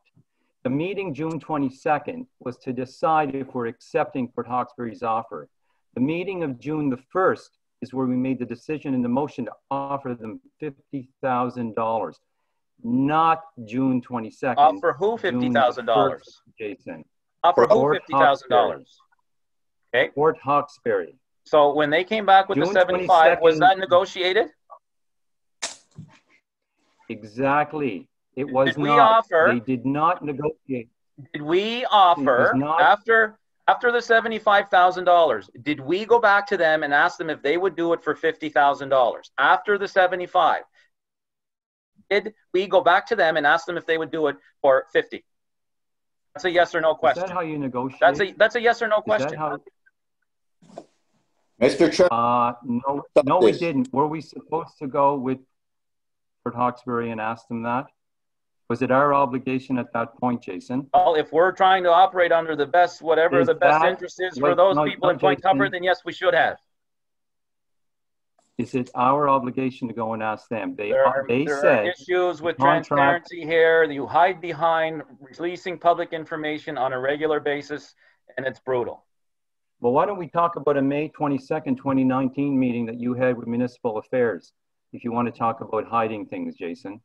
The meeting June 22nd was to decide if we're accepting Port Hawkesbury's offer. The meeting of June the 1st is where we made the decision in the motion to offer them $50,000, not June 22nd. Offer who $50,000? Jason. Offer who $50,000? Okay. Port Hawkesbury. So when they came back with the 75, was that negotiated? Exactly. It was did we not. Offer, they did not negotiate. Did we offer, after the $75,000, did we go back to them and ask them if they would do it for $50,000? After the 75, did we go back to them and ask them if they would do it for 50? That's a yes or no question. Is that how you negotiate? That's a yes or no question. Mr. Chair. No, we didn't. Were we supposed to go with Port Hawkesbury and ask them that? Was it our obligation at that point, Jason? Well, if we're trying to operate under the best, whatever the best interest is for those people in Point Tupper, then yes, we should have. Is it our obligation to go and ask them? There are issues with transparency here. You hide behind releasing public information on a regular basis, and it's brutal. Well, why don't we talk about a May 22nd, 2019 meeting that you had with Municipal Affairs, if you want to talk about hiding things, Jason?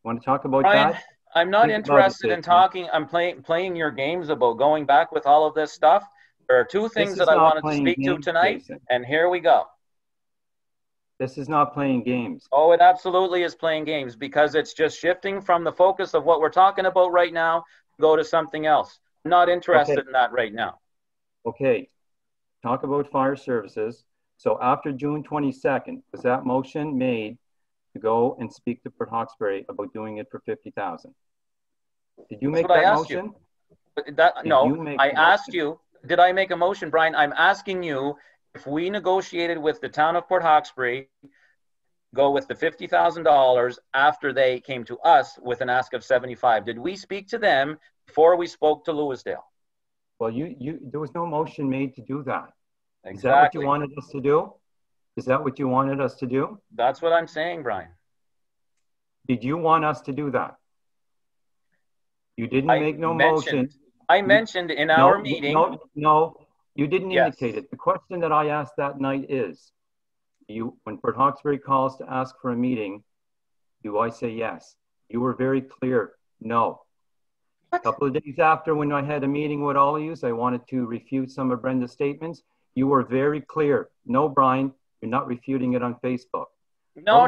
Want to talk about that? I'm not interested in talking. I'm playing your games about going back with all of this stuff. There are two things that I wanted to speak to tonight, and here we go. This is not playing games. Oh, it absolutely is playing games, because it's just shifting from the focus of what we're talking about right now to go to something else. I'm not interested in that right now. Okay, talk about fire services. So after June 22nd, was that motion made to go and speak to Port Hawkesbury about doing it for 50,000? Did you make that motion? No, I asked you, did I make a motion, Brian? I'm asking you if we negotiated with the town of Port Hawkesbury, go with the $50,000 after they came to us with an ask of 75. Did we speak to them before we spoke to Louisdale? Well, there was no motion made to do that. Exactly. Is that what you wanted us to do? Is that what you wanted us to do? That's what I'm saying, Brian. Did you want us to do that? You didn't make no motion. I mentioned in our meeting. No, you didn't indicate it. The question that I asked that night is, when Port Hawkesbury calls to ask for a meeting, do I say yes? You were very clear, no. A couple of days after, when I had a meeting with all of you, I wanted to refute some of Brenda's statements. You were very clear. No, Brian, you're not refuting it on Facebook. No.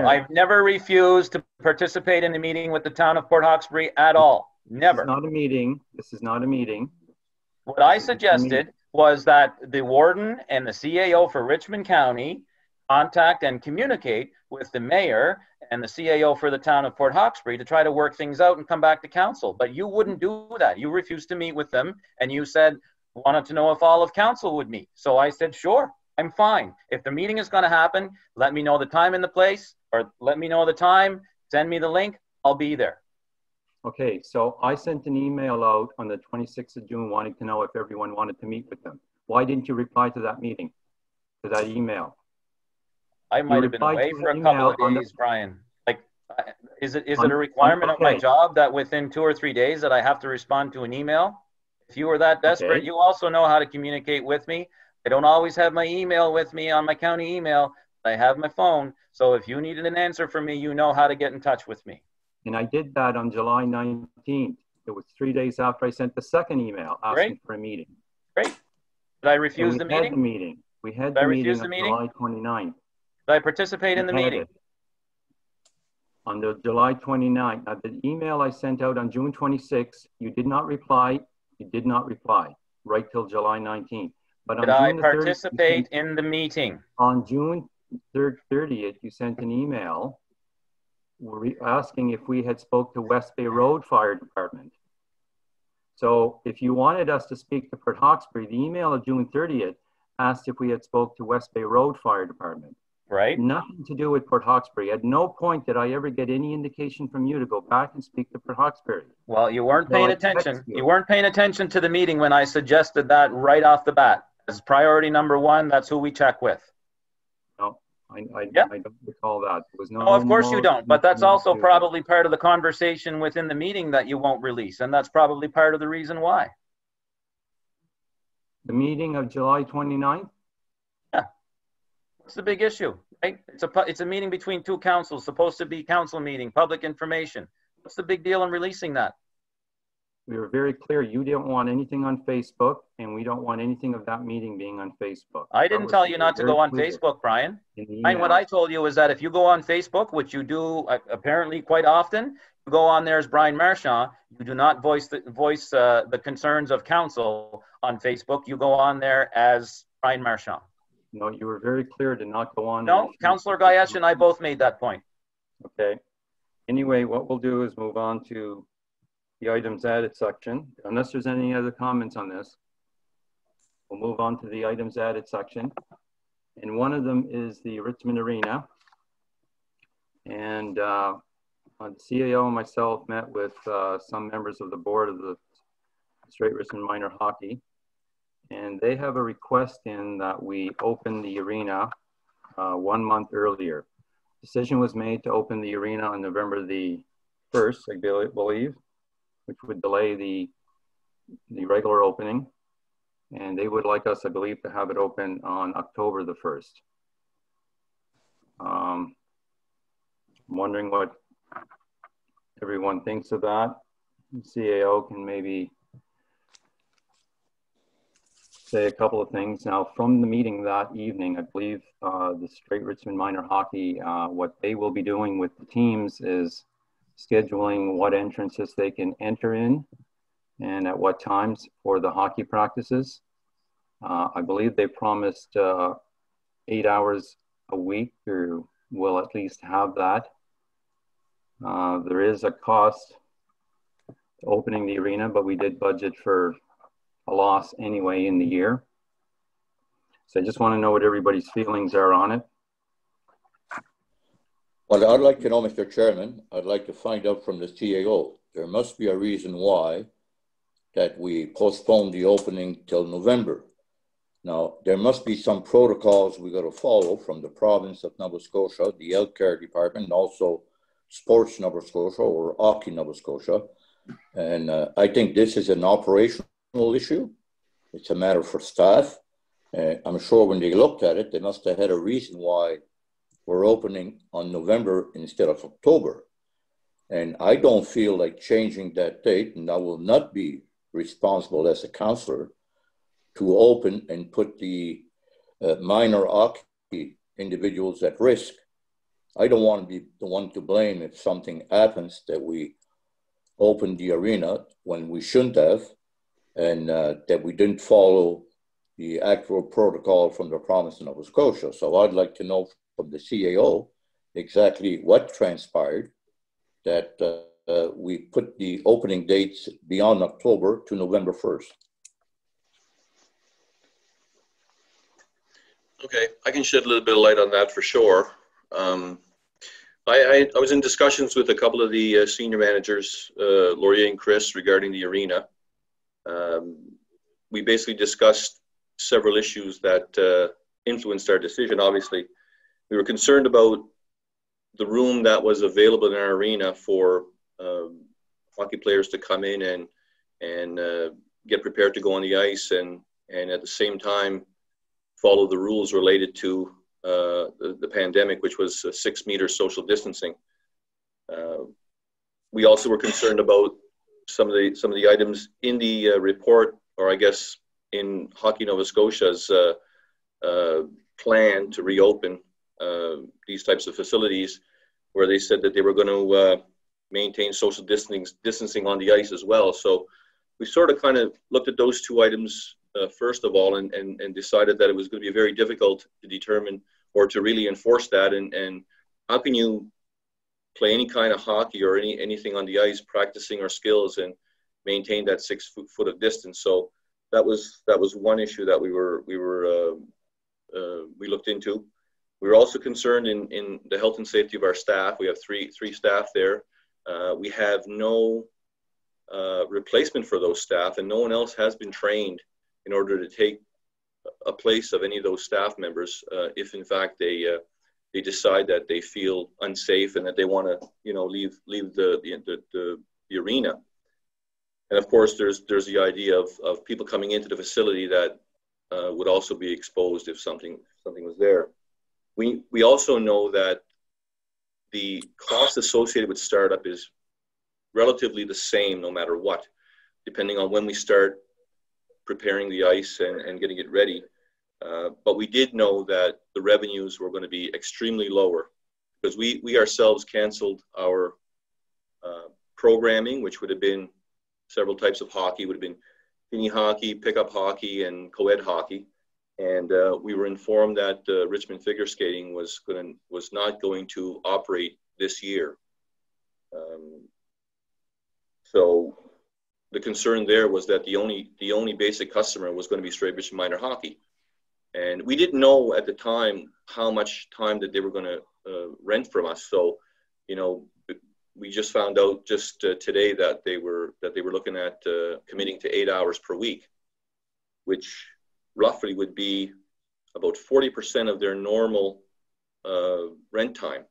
I've never refused to participate in a meeting with the town of Port Hawkesbury at all. Never. This is not a meeting. This is not a meeting. What I suggested was that the warden and the CAO for Richmond County contact and communicate with the mayor and the CAO for the town of Port Hawkesbury to try to work things out and come back to council. But you wouldn't do that. You refused to meet with them, and you said, wanted to know if all of council would meet. So I said, sure, I'm fine. If the meeting is going to happen, let me know the time and the place, or let me know the time, send me the link, I'll be there. Okay, so I sent an email out on the 26th of June wanting to know if everyone wanted to meet with them. Why didn't you reply to that meeting, to that email? I might have been away for a couple of days, Brian. Like, is it a requirement of my job that within 2 or 3 days that I have to respond to an email? If you were that desperate, you also know how to communicate with me. I don't always have my email with me on my county email. I have my phone. So if you needed an answer from me, you know how to get in touch with me. And I did that on July 19th. It was 3 days after I sent the second email asking for a meeting. Great. Did I refuse the meeting? We had the meeting. We had the meeting on July 29th. Did I participate in the meeting? On the July 29th. Now, the email I sent out on June 26th, you did not reply. You did not reply right till July 19th. But did I participate in the meeting? On June 30th, you sent an email asking if we had spoke to West Bay Road Fire Department. So if you wanted us to speak to Port Hawkesbury, the email of June 30th asked if we had spoke to West Bay Road Fire Department. Right. Nothing to do with Port Hawkesbury. At no point did I ever get any indication from you to go back and speak to Port Hawkesbury. Well, you weren't paying attention. You weren't paying attention to the meeting when I suggested that right off the bat. As priority number one, that's who we check with. No, I don't recall that. There was no. Oh, of course you don't. But that's also probably part of the conversation within the meeting that you won't release, and that's probably part of the reason why. The meeting of July 29th? Yeah. What's the big issue, right? It's a meeting between two councils, supposed to be council meeting, public information. What's the big deal in releasing that? We were very clear. You don't want anything on Facebook, and we don't want anything of that meeting being on Facebook. I didn't tell you not to go on Facebook, Brian. What I told you is that if you go on Facebook, which you do apparently quite often, you go on there as Brian Marchand. You do not voice the concerns of council on Facebook. You go on there as Brian Marchand. No, you were very clear to not go on. No, Councillor Gayesh and I both made that point. Okay. Anyway, what we'll do is move on to the items added section. Unless there's any other comments on this, we'll move on to the items added section. And one of them is the Richmond Arena. And the CAO and myself met with some members of the board of the Straight Richmond Minor Hockey. And they have a request in that we open the arena 1 month earlier. Decision was made to open the arena on November the 1st, I believe, which would delay the regular opening. And they would like us, I believe, to have it open on October the 1st. I'm wondering what everyone thinks of that. The CAO can maybe say a couple of things. Now, from the meeting that evening, I believe the Straight Richmond Minor Hockey, what they will be doing with the teams is scheduling what entrances they can enter in and at what times for the hockey practices. I believe they promised 8 hours a week, or will at least have that. There is a cost to opening the arena, but we did budget for a loss anyway in the year. So I just want to know what everybody's feelings are on it. Well, I'd like to know, Mr. Chairman, I'd like to find out from the CAO. There must be a reason why that we postponed the opening till November. Now, there must be some protocols we got to follow from the province of Nova Scotia, the healthcare department, and also Sports Nova Scotia or Hockey Nova Scotia. And I think this is an operational issue. It's a matter for staff. I'm sure when they looked at it, they must have had a reason why we're opening on November instead of October. And I don't feel like changing that date, and I will not be responsible as a councillor to open and put the minor hockey individuals at risk. I don't want to be the one to blame if something happens that we open the arena when we shouldn't have, and that we didn't follow the actual protocol from the province of Nova Scotia. So I'd like to know from the CAO exactly what transpired that we put the opening dates beyond October to November 1st. Okay, I can shed a little bit of light on that for sure. I was in discussions with a couple of the senior managers, Laurier and Chris, regarding the arena. We basically discussed several issues that influenced our decision. Obviously, we were concerned about the room that was available in our arena for hockey players to come in and get prepared to go on the ice and at the same time follow the rules related to the pandemic, which was 6 meters social distancing. We also were concerned about some of the items in the report, or I guess in Hockey Nova Scotia's plan to reopen these types of facilities, where they said that they were going to maintain social distancing on the ice as well. So we sort of kind of looked at those two items first of all, and decided that it was going to be very difficult to determine or to really enforce that. And how can you play any kind of hockey or anything on the ice, practicing our skills and maintain that 6 foot of distance? So that was one issue that we looked into. We were also concerned in the health and safety of our staff. We have three staff there. We have no replacement for those staff, and no one else has been trained in order to take a place of any of those staff members if in fact they decide that they feel unsafe and that they want to leave the arena. And of course there's the idea of people coming into the facility that would also be exposed if something was there. We also know that the cost associated with startup is relatively the same no matter what, depending on when we start preparing the ice and getting it ready. But we did know that the revenues were going to be extremely lower because we ourselves canceled our programming, which would have been several types of hockey. Would have been mini hockey, pickup hockey, and co-ed hockey. And we were informed that Richmond Figure Skating was not going to operate this year. So the concern there was that the only basic customer was going to be Straight Richmond Minor Hockey. And we didn't know at the time how much time that they were going to rent from us. So, we just found out just today that they were looking at committing to 8 hours per week, which roughly would be about 40% of their normal rent time.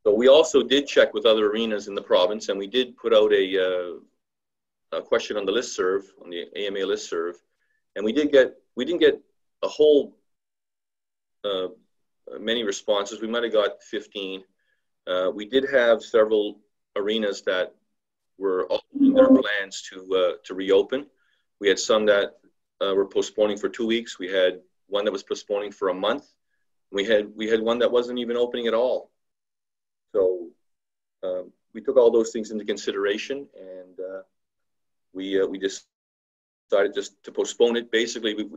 So we also did check with other arenas in the province, and we did put out a question on the listserv, on the AMA listserv, and we didn't get a whole many responses. We might have got 15. We did have several arenas that were altering their plans to reopen. We had some that were postponing for 2 weeks. We had one that was postponing for a month. We had one that wasn't even opening at all. So we took all those things into consideration, and we decided just to postpone it. Basically,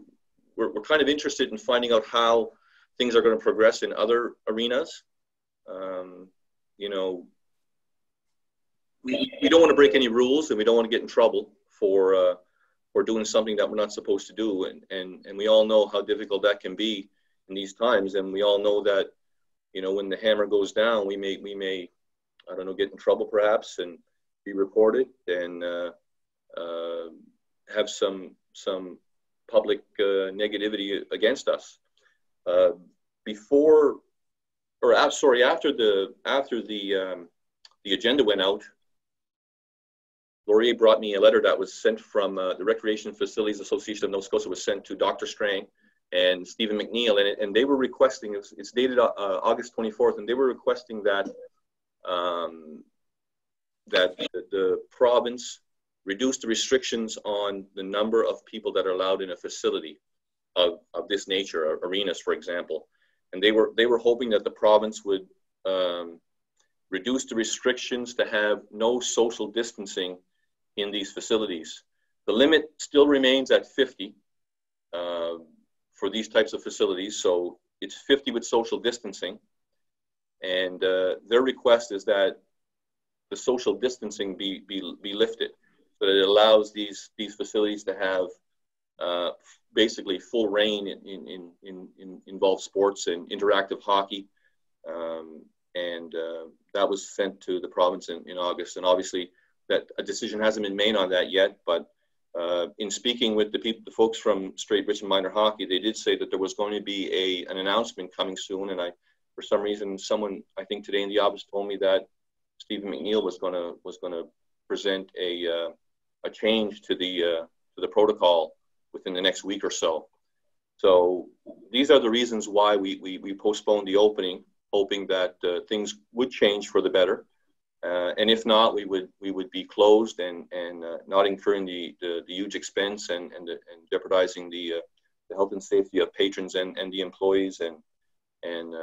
we're kind of interested in finding out how things are going to progress in other arenas. You know, we don't want to break any rules, and we don't want to get in trouble for doing something that we're not supposed to do. And we all know how difficult that can be in these times. And we all know that, you know, when the hammer goes down, we may, I don't know, get in trouble perhaps and be reported and have some public negativity against us. After the agenda went out, Laurier brought me a letter that was sent from the Recreation Facilities Association of Nova Scotia, was sent to Dr. Strang and Stephen McNeil, and they were requesting, it's dated August 24th, and they were requesting that that the province reduce the restrictions on the number of people that are allowed in a facility of this nature, arenas, for example. And they were hoping that the province would reduce the restrictions to have no social distancing in these facilities. The limit still remains at 50 for these types of facilities. So it's 50 with social distancing. And their request is that the social distancing be lifted, so that it allows these facilities to have basically full reign in involved sports and interactive hockey. And that was sent to the province in August. And obviously that a decision hasn't been made on that yet, but in speaking with the folks from Straight Richmond Minor Hockey, they did say that there was going to be an announcement coming soon. And for some reason, someone, I think today in the office, told me that Stephen McNeil was going to present a change to the protocol within the next week or so. So these are the reasons why we postponed the opening, hoping that things would change for the better. And if not, we would be closed and not incurring the huge expense and jeopardizing the health and safety of patrons and the employees, and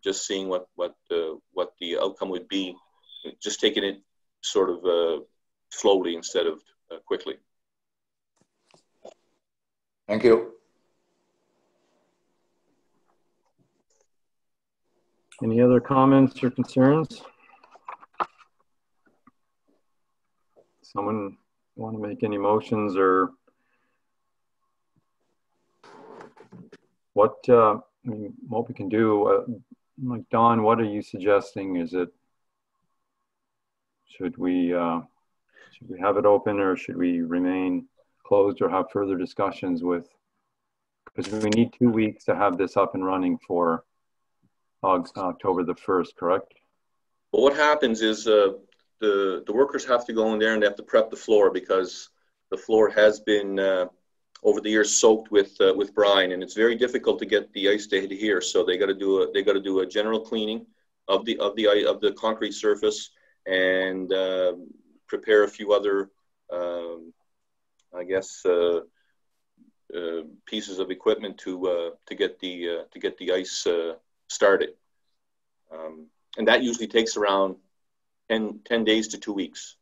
just seeing what the outcome would be, just taking it sort of slowly instead of quickly. Thank you. Any other comments or concerns? Someone want to make any motions or what? I mean, what we can do, like Don, what are you suggesting? Is it, should we have it open, or should we remain closed, or have further discussions with? Because we need 2 weeks to have this up and running for October the 1st, correct? Well, what happens is the workers have to go in there and they have to prep the floor, because the floor has been over the years soaked with brine, and it's very difficult to get the ice to adhere. So they got to do a general cleaning of the concrete surface and prepare a few other I guess pieces of equipment to get the ice started, and that usually takes around 10 days to 2 weeks.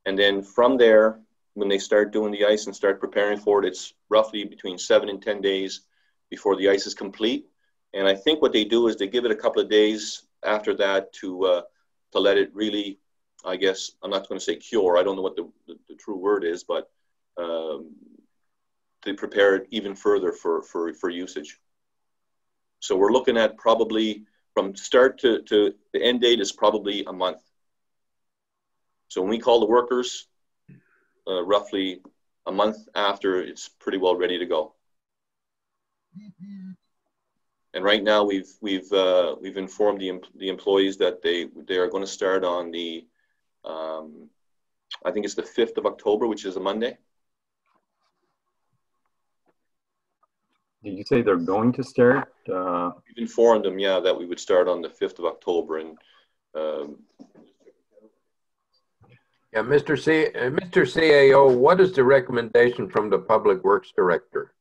And then from there, when they start doing the ice and start preparing for it, it's roughly between 7 and 10 days before the ice is complete. And I think what they do is they give it a couple of days after that to let it really, I guess, I'm not going to say cure, I don't know what the true word is, but they prepare it even further for usage. So we're looking at probably from start to the end date is probably a month. So when we call the workers, roughly a month after, it's pretty well ready to go. And right now we've informed the employees that they are going to start on the I think it's the 5th of October, which is a Monday. Did you say they're going to start? We've informed them, yeah, that we would start on the 5th of October. And Yeah, Mr. CAO, what is the recommendation from the Public Works Director?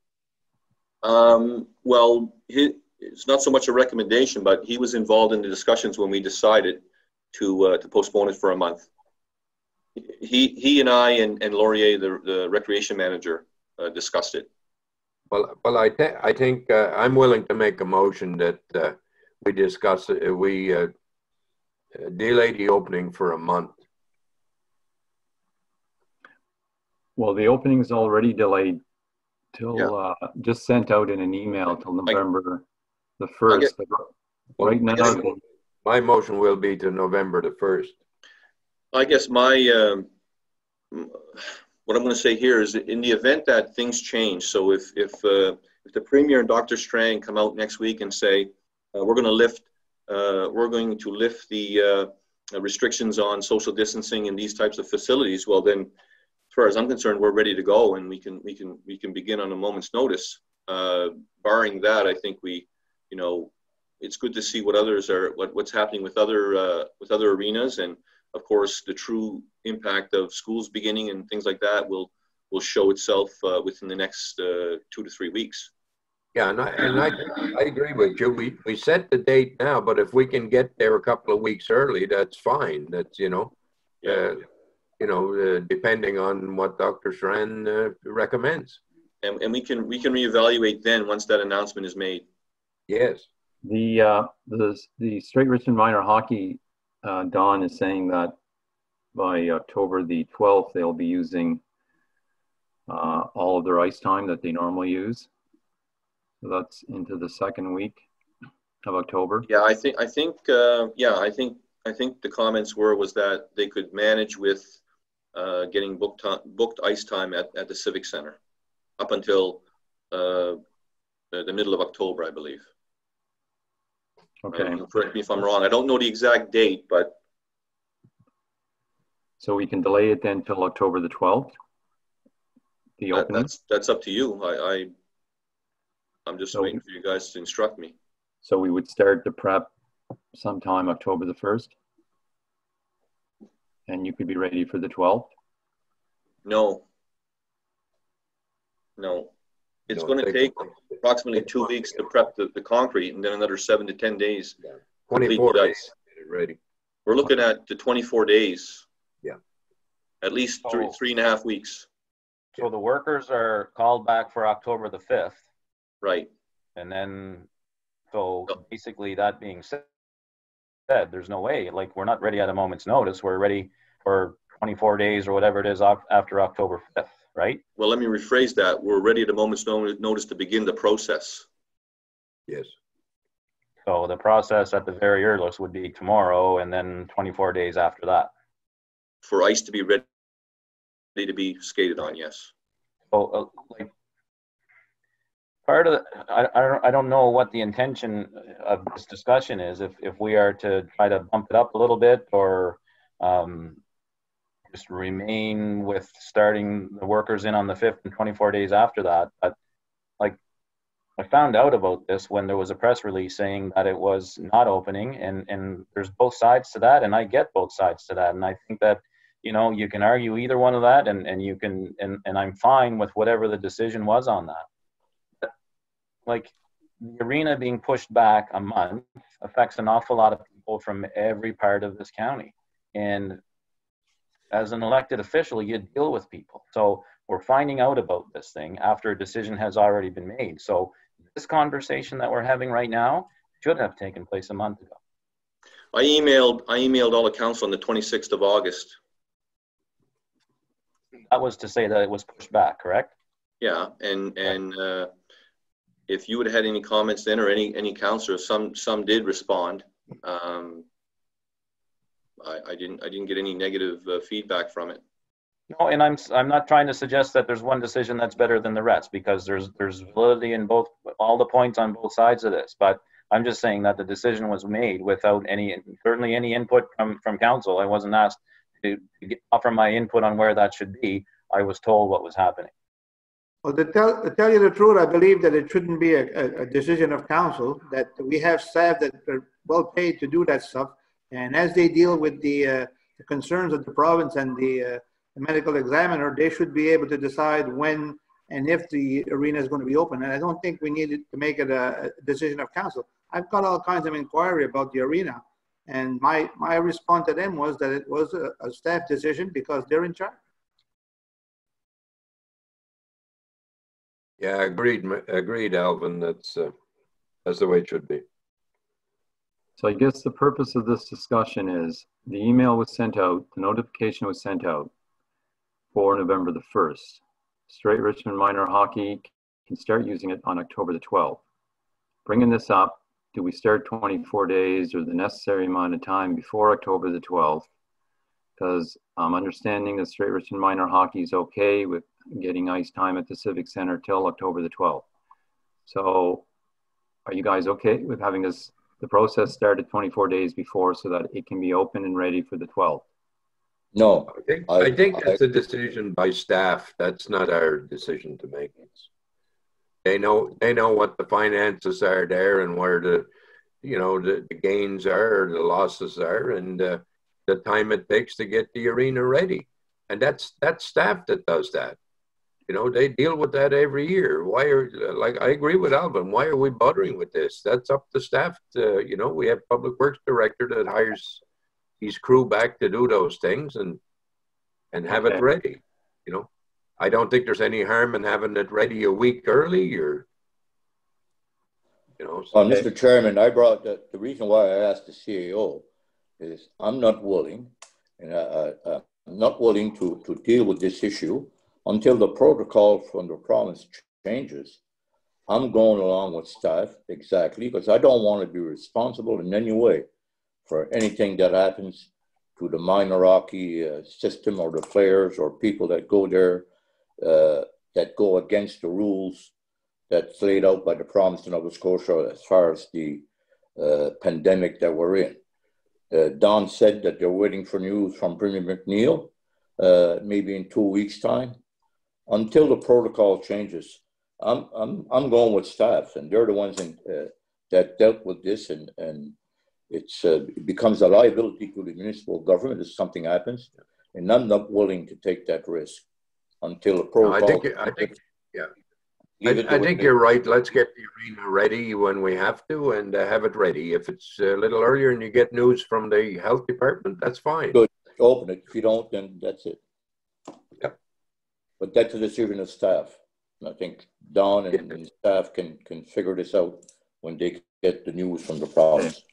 Well, it's not so much a recommendation, but he was involved in the discussions when we decided to postpone it for a month. He and I and Laurier, the recreation manager, discussed it. Well, I think I'm willing to make a motion that we discuss it. We delay the opening for a month. Well, the opening is already delayed till just sent out in an email till November the 1st. Right now, my motion will be to November the 1st. I guess my what I'm going to say here is that in the event that things change, so if the Premier and Dr. Strang come out next week and say we're going to lift the restrictions on social distancing in these types of facilities, well then, as far as I'm concerned, we're ready to go, and we can begin on a moment's notice. Barring that, I think it's good to see what others are, what's happening with other arenas, and of course the true impact of schools beginning and things like that will show itself within the next 2 to 3 weeks. Yeah, and I agree with you. We set the date now, but if we can get there a couple of weeks early, that's fine. That's depending on what Dr. Strang recommends. And we can reevaluate then once that announcement is made. Yes. The Straight Richmond Minor Hockey, Don is saying that by October the 12th, they'll be using all of their ice time that they normally use. So that's into the second week of October. Yeah, I think the comments was that they could manage with getting booked ice time at the Civic Center up until the middle of October, I believe. Okay. Correct me if I'm wrong. I don't know the exact date, but so we can delay it then till October the 12th. The opening. That's up to you. I'm just waiting for you guys to instruct me. So we would start the prep sometime October the 1st, and you could be ready for the 12th. No. It's going to take approximately 2 weeks to prep the concrete, and then another 7 to 10 days. Yeah. 24 days ready. We're looking at the 24 days. Yeah. At least three and a half weeks. So the workers are called back for October the 5th. Right. And then, so basically that being said, there's no way, like we're not ready at a moment's notice. We're ready for 24 days or whatever it is after October 5th, right? Well, let me rephrase that. We're ready at a moment's notice to begin the process. Yes. So the process at the very earliest would be tomorrow and then 24 days after that. For ice to be ready to be skated on, yes. So like part of I don't know what the intention of this discussion is, if we are to try to bump it up a little bit or just remain with starting the workers in on the 5th and 24 days after that. But like I found out about this when there was a press release saying that it was not opening, and there's both sides to that, and I get both sides to that, and I think that you can argue either one of that, and you can and I'm fine with whatever the decision was on that. Like the arena being pushed back a month affects an awful lot of people from every part of this county. And as an elected official, you deal with people. So we're finding out about this thing after a decision has already been made. So this conversation that we're having right now should have taken place a month ago. I emailed all the council on the 26th of August. That was to say that it was pushed back, correct? Yeah, and if you would have had any comments then, or any councillors, some did respond. I didn't get any negative feedback from it. No, and I'm not trying to suggest that there's one decision that's better than the rest, because there's validity in all the points on both sides of this. But I'm just saying that the decision was made without certainly any input from council. I wasn't asked to offer my input on where that should be. I was told what was happening. Well, to tell you the truth, I believe that it shouldn't be a decision of council, that we have staff that are well paid to do that stuff. And as they deal with the the concerns of the province and the medical examiner, they should be able to decide when and if the arena is going to be open. And I don't think we need to make it a decision of council. I've got all kinds of inquiry about the arena, and my response to them was that it was a staff decision because they're in charge. Yeah, agreed, Alvin. That's the way it should be. So I guess the purpose of this discussion is the email was sent out, the notification was sent out for November the 1st. Straight Richmond Minor Hockey can start using it on October the 12th. Bringing this up, do we start 24 days or the necessary amount of time before October the 12th? Because I'm understanding that Straight Richmond Minor Hockey is okay with getting ice time at the Civic Center till October the 12th. So are you guys okay with having the process started 24 days before so that it can be open and ready for the 12th? No. I think that's a decision by staff. That's not our decision to make. They know what the finances are there and where the gains are or the losses are, and the time it takes to get the arena ready. And that's staff that does that. They deal with that every year. Why I agree with Alvin. Why are we bothering with this? That's up to staff. We have Public Works Director that hires his crew back to do those things and have it ready. I don't think there's any harm in having it ready a week early or, Well, Mr. Chairman, I brought the reason why I asked the CAO is I'm not willing, and I'm not willing to deal with this issue until the protocol from the province changes. I'm going along with staff, exactly, because I don't want to be responsible in any way for anything that happens to the minor hockey system or the players or people that go there that go against the rules that's laid out by the province of Nova Scotia as far as the pandemic that we're in. Don said that they're waiting for news from Premier McNeil, maybe in 2 weeks' time. Until the protocol changes, I'm going with staff, and they're the ones that dealt with this, and it becomes a liability to the municipal government if something happens, and I'm not willing to take that risk until the protocol. I think you're right. Let's get the arena ready when we have to, and have it ready. If it's a little earlier and you get news from the health department, that's fine. Good. Open it. If you don't, then that's it. Yep. But that's a decision of staff. And I think Don and staff can figure this out when they get the news from the province. Okay.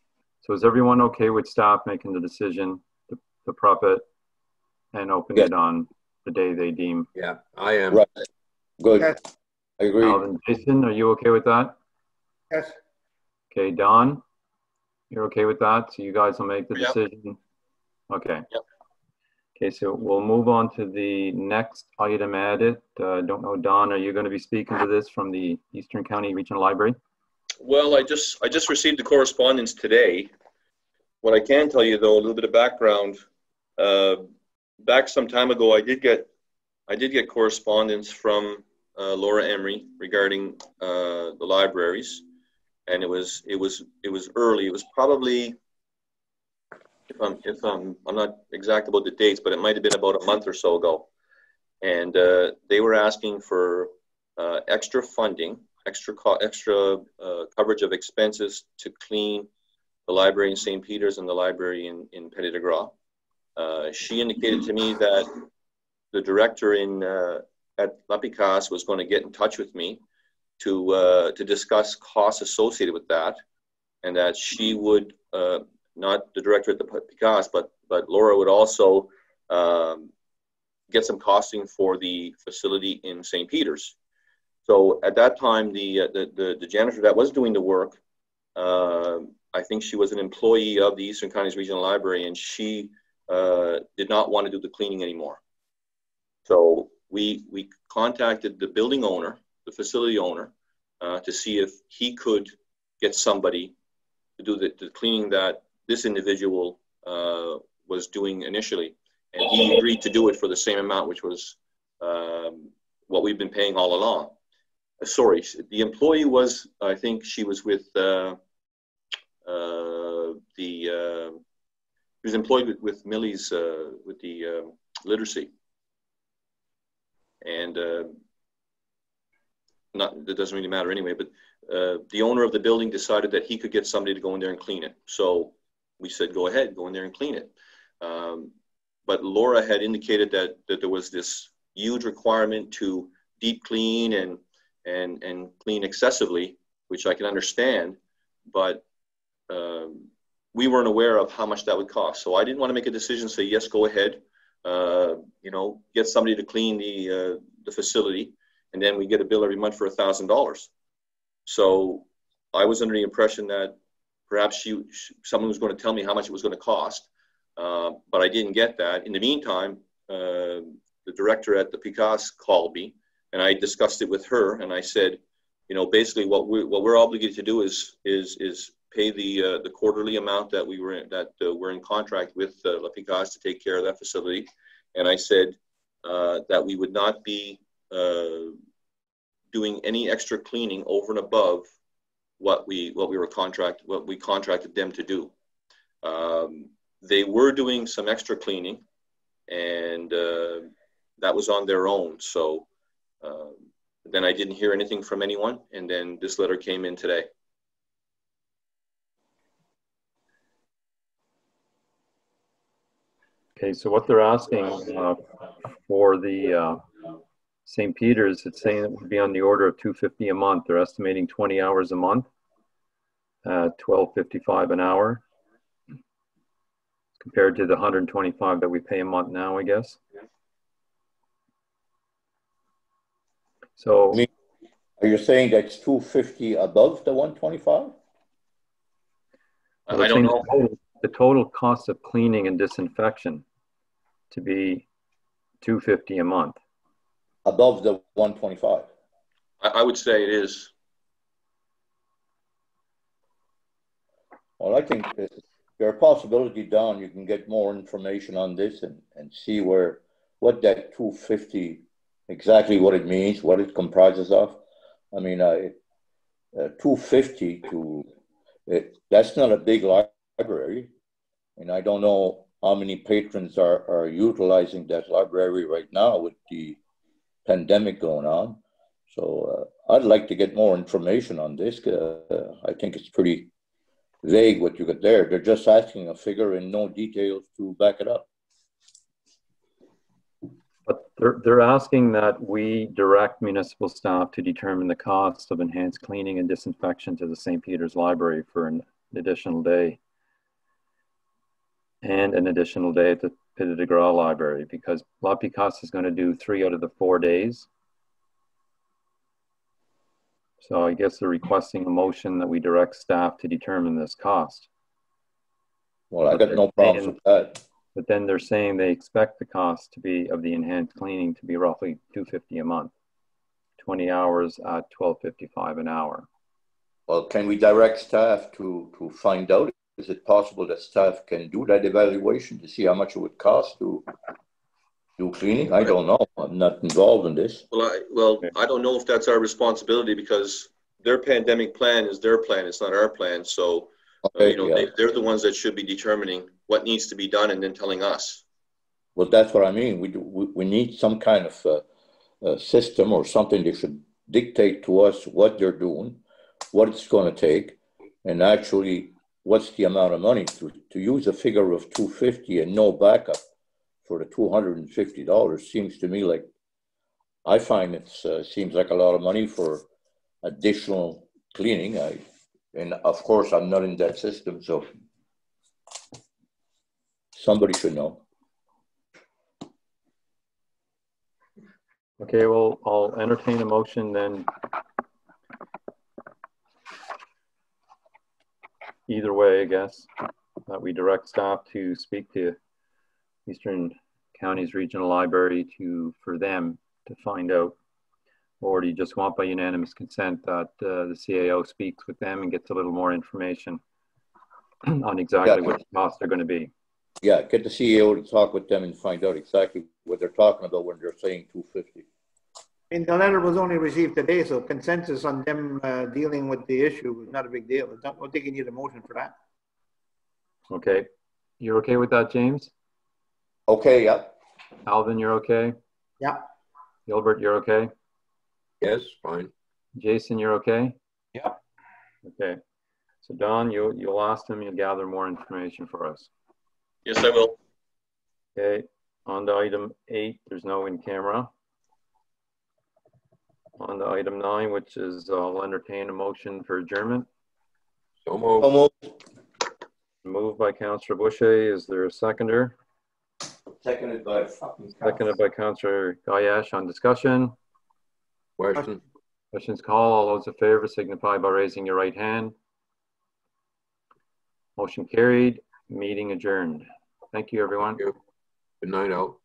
So is everyone okay with staff making the decision to prop it and open it on the day they deem? Yeah, I am. Right. Good. Yes. I agree. Alvin, Jason, are you okay with that? Yes. Okay, Don, you're okay with that? So you guys will make the decision? Okay. Yep. Okay, so we'll move on to the next item added. Don't know, Don, are you going to be speaking to this from the Eastern County Regional Library? Well, I just received the correspondence today. What I can tell you, though, a little bit of background. Back some time ago, I did get correspondence from Laura Emery regarding the libraries, and it was early. It was probably, if I'm not exact about the dates, but it might have been about a month or so ago, and they were asking for extra funding, extra coverage of expenses to clean the library in St. Peter's and the library in Petit de Gras. She indicated to me that the director at La Picasse was going to get in touch with me to discuss costs associated with that, and that she would, not the director at the Picasse, but Laura would also get some costing for the facility in St. Peter's. So at that time, the janitor that was doing the work, I think she was an employee of the Eastern Counties Regional Library, and she did not want to do the cleaning anymore. So we contacted the building owner, the facility owner, to see if he could get somebody to do the cleaning that this individual was doing initially. And he agreed to do it for the same amount, which was what we've been paying all along. Sorry, the employee was, I think she was with He was employed with Millie's, with the literacy. And that doesn't really matter anyway, but the owner of the building decided that he could get somebody to go in there and clean it. So we said, go ahead, go in there and clean it. But Laura had indicated that there was this huge requirement to deep clean and clean excessively, which I can understand, but we weren't aware of how much that would cost. So I didn't want to make a decision, say, yes, go ahead, you know, get somebody to clean the facility, and then we get a bill every month for $1,000. So I was under the impression that perhaps someone was going to tell me how much it was going to cost, but I didn't get that. In the meantime, the director at the PICAS called me, and I discussed it with her, and I said, you know, basically what we're obligated to do is pay the quarterly amount that we're in contract with La PICAS to take care of that facility, and I said that we would not be doing any extra cleaning over and above what we contracted them to do. They were doing some extra cleaning, and that was on their own. So then I didn't hear anything from anyone, and then this letter came in today. Okay, so what they're asking for the St. Peter's, it's saying it would be on the order of $250 a month. They're estimating 20 hours a month, $12.55 an hour, compared to the $125 that we pay a month now, I guess. So, are you saying that's $250 above the $125? I don't know. The total cost of cleaning and disinfection to be $250 a month. Above the $125? I would say it is. Well, I think there's a possibility, Don, you can get more information on this and see what that $250, exactly what it means, what it comprises of. I mean, $250 that's not a big library, and I don't know how many patrons are utilizing that library right now with the pandemic going on. So I'd like to get more information on this. I think it's pretty vague what you got there. They're just asking a figure and no details to back it up. But they're asking that we direct municipal staff to determine the cost of enhanced cleaning and disinfection to the St. Peter's Library for an additional day, and an additional day at the Pied de Gras Library, because La PICAS is going to do 3 out of the 4 days. So I guess they're requesting a motion that we direct staff to determine this cost. Well, I got no problems with that. But then they're saying they expect the cost to be of the enhanced cleaning to be roughly $250 a month, 20 hours at $12.55 an hour. Well, can we direct staff to find out? Is it possible that staff can do that evaluation to see how much it would cost to do cleaning? I don't know. I'm not involved in this. Well, I don't know if that's our responsibility, because their pandemic plan is their plan. It's not our plan. So, okay, you know, they're the ones that should be determining what needs to be done and then telling us. Well, that's what I mean. We need some kind of system or something that should dictate to us what they're doing, what it's going to take, and actually what's the amount of money. To use a figure of $250 and no backup for the $250 seems to me like, I find it seems like a lot of money for additional cleaning. And of course, I'm not in that system, so somebody should know. Okay, well, I'll entertain a motion then. Either way, I guess, that we direct staff to speak to Eastern Counties Regional Library for them to find out, or do you just want by unanimous consent that the CAO speaks with them and gets a little more information on exactly what the costs are going to be? Yeah, get the CEO to talk with them and find out exactly what they're talking about when they're saying $250. And the letter was only received today, so consensus on them dealing with the issue was not a big deal. I don't think you need a motion for that. Okay. You're okay with that, James? Okay, yep. Alvin, you're okay? Yeah. Gilbert, you're okay? Yes, fine. Jason, you're okay? Yep. Okay. So Don, you'll ask them, you'll gather more information for us. Yes, I will. Okay. On to item 8, there's no in camera. On to item 9, which is I'll entertain a motion for adjournment. So moved. So moved. Moved by Councillor Boucher. Is there a seconder? Seconded by Seconded by Councillor Gayash. On discussion. Question. Questions called. All those in favor signify by raising your right hand. Motion carried. Meeting adjourned. Thank you, everyone. Thank you. Good night out.